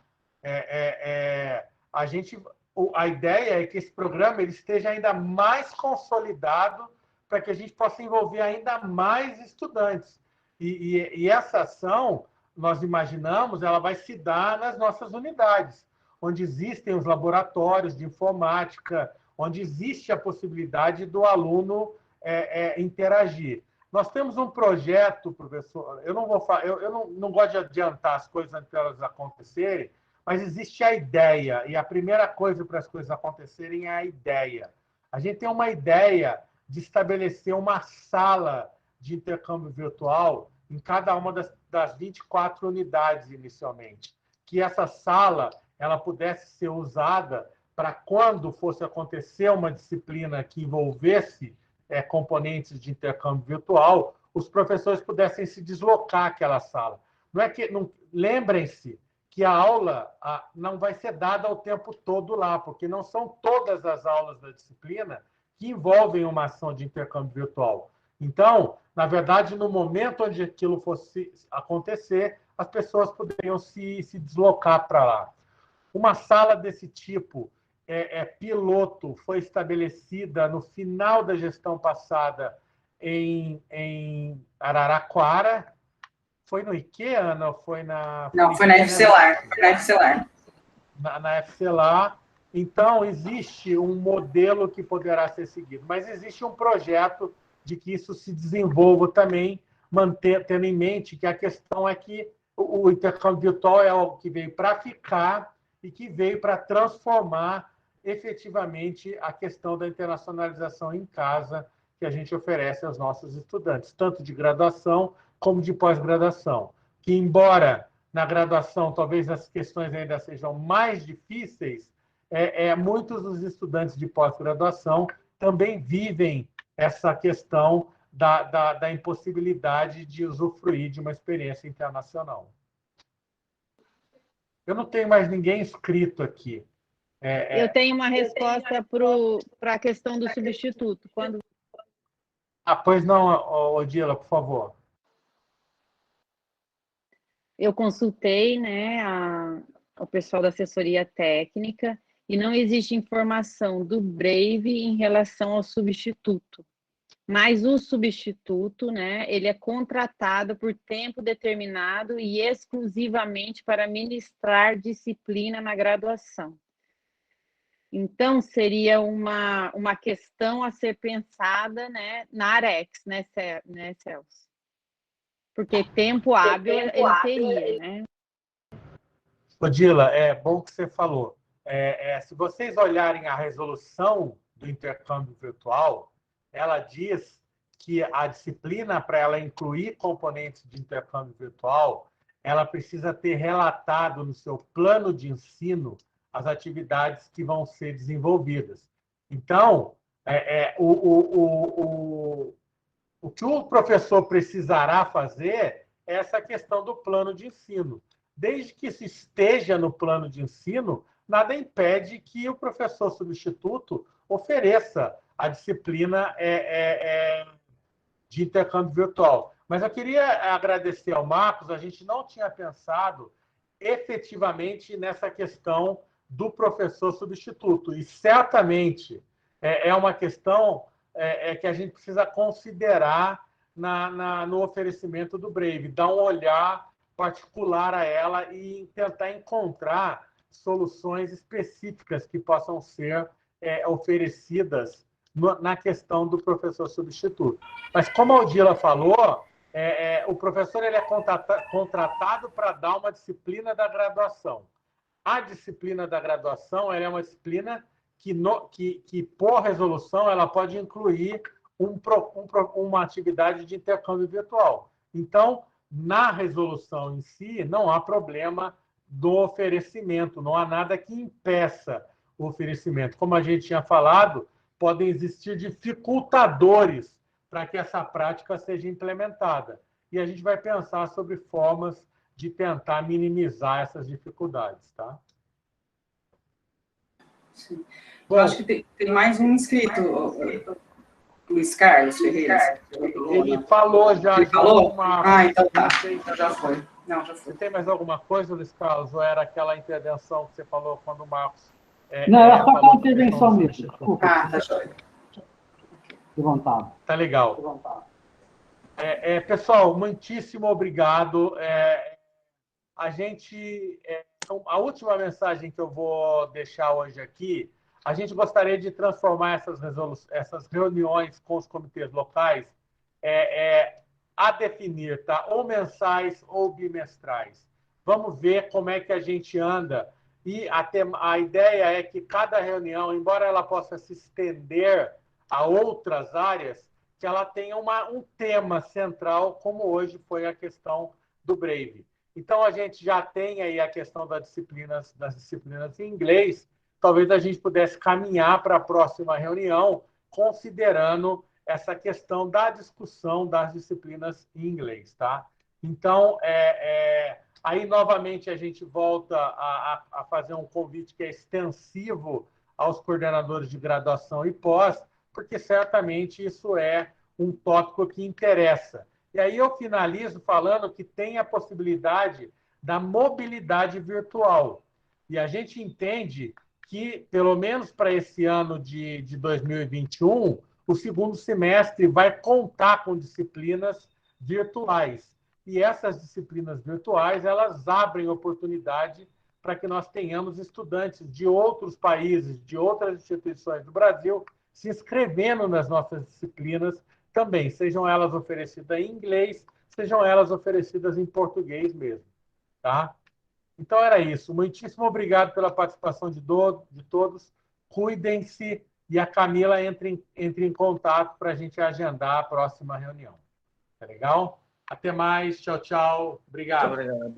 a ideia é que esse programa ele esteja ainda mais consolidado para que a gente possa envolver ainda mais estudantes. E essa ação, nós imaginamos, ela vai se dar nas nossas unidades, onde existem os laboratórios de informática, onde existe a possibilidade do aluno interagir. Nós temos um projeto, professor, eu não gosto de adiantar as coisas antes de elas acontecerem, mas existe a ideia, e a primeira coisa para as coisas acontecerem é a ideia. A gente tem uma ideia de estabelecer uma sala de intercâmbio virtual em cada uma das 24 unidades inicialmente, que essa sala ela pudesse ser usada para quando fosse acontecer uma disciplina que envolvesse componentes de intercâmbio virtual, os professores pudessem se deslocar àquela sala. Lembrem-se que a aula não vai ser dada o tempo todo lá, porque não são todas as aulas da disciplina que envolvem uma ação de intercâmbio virtual. Então, na verdade, no momento onde aquilo fosse acontecer, as pessoas poderiam se deslocar para lá. Uma sala desse tipo, piloto, foi estabelecida no final da gestão passada em Araraquara. Foi no IKEA, Ana? Foi na... Não, foi na FCLAR. Na FCLAR. Então, existe um modelo que poderá ser seguido, mas existe um projeto de que isso se desenvolva também, tendo em mente que a questão é que o intercâmbio virtual é algo que veio para ficar e que veio para transformar efetivamente a questão da internacionalização em casa que a gente oferece aos nossos estudantes, tanto de graduação como de pós-graduação. Que, embora na graduação talvez as questões ainda sejam mais difíceis, muitos dos estudantes de pós-graduação também vivem essa questão da impossibilidade de usufruir de uma experiência internacional. Eu não tenho mais ninguém inscrito aqui. Eu tenho uma resposta para a questão do substituto. Pois não, Odila, por favor. Eu consultei, né, o pessoal da assessoria técnica e não existe informação do Brave em relação ao substituto. Mas o substituto, né, ele é contratado por tempo determinado e exclusivamente para ministrar disciplina na graduação. Então, seria uma questão a ser pensada, né, na Arex, né, Celso? Porque tempo hábil ele teria, né? Odila, é bom que você falou. Se vocês olharem a resolução do intercâmbio virtual, ela diz que a disciplina, para ela incluir componentes de intercâmbio virtual, ela precisa ter relatado no seu plano de ensino as atividades que vão ser desenvolvidas. Então, o que o professor precisará fazer é essa questão do plano de ensino. Desde que isso esteja no plano de ensino, nada impede que o professor substituto ofereça a disciplina de intercâmbio virtual. Mas eu queria agradecer ao Marcos, a gente não tinha pensado efetivamente nessa questão do professor substituto, e certamente é uma questão que a gente precisa considerar no oferecimento do Brave, dar um olhar particular a ela e tentar encontrar soluções específicas que possam ser oferecidas na questão do professor substituto. Mas, como a Odila falou, o professor ele é contratado para dar uma disciplina da graduação. A disciplina da graduação ela é uma disciplina que, por resolução, ela pode incluir uma atividade de intercâmbio virtual. Então, na resolução em si, não há problema do oferecimento, não há nada que impeça o oferecimento. Como a gente tinha falado, podem existir dificultadores para que essa prática seja implementada. E a gente vai pensar sobre formas de tentar minimizar essas dificuldades, tá? Sim. Eu acho que tem mais um inscrito, Luiz Carlos Ferreira. Ele falou já. Ele falou? Então tá. Já foi. Não, já foi. Você tem mais alguma coisa, Luiz Carlos? Ou era aquela intervenção que você falou quando o Marcos... Não, era só aquela intervenção mesmo. Tá jóia. De vontade. Tá legal. De vontade. Pessoal, muitíssimo obrigado. A última mensagem que eu vou deixar hoje aqui, a gente gostaria de transformar essas reuniões com os comitês locais a definir, tá? Ou mensais ou bimestrais. Vamos ver como é que a gente anda. E a ideia é que cada reunião, embora ela possa se estender a outras áreas, que ela tenha um tema central, como hoje foi a questão do Brave. Então, a gente já tem aí a questão das disciplinas em inglês. Talvez a gente pudesse caminhar para a próxima reunião, considerando essa questão da discussão das disciplinas em inglês, tá? Então, aí, novamente, a gente volta a fazer um convite que é extensivo aos coordenadores de graduação e pós, porque certamente isso é um tópico que interessa. E aí eu finalizo falando que tem a possibilidade da mobilidade virtual. E a gente entende que, pelo menos para esse ano de 2021, o segundo semestre vai contar com disciplinas virtuais. E essas disciplinas virtuais, elas abrem oportunidade para que nós tenhamos estudantes de outros países, de outras instituições do Brasil, se inscrevendo nas nossas disciplinas também, sejam elas oferecidas em inglês, sejam elas oferecidas em português mesmo, tá? Então, era isso. Muitíssimo obrigado pela participação de todos. Cuidem-se e a Camila entre em contato para a gente agendar a próxima reunião. Tá legal? Até mais. Tchau, tchau. Obrigado. Muito obrigado.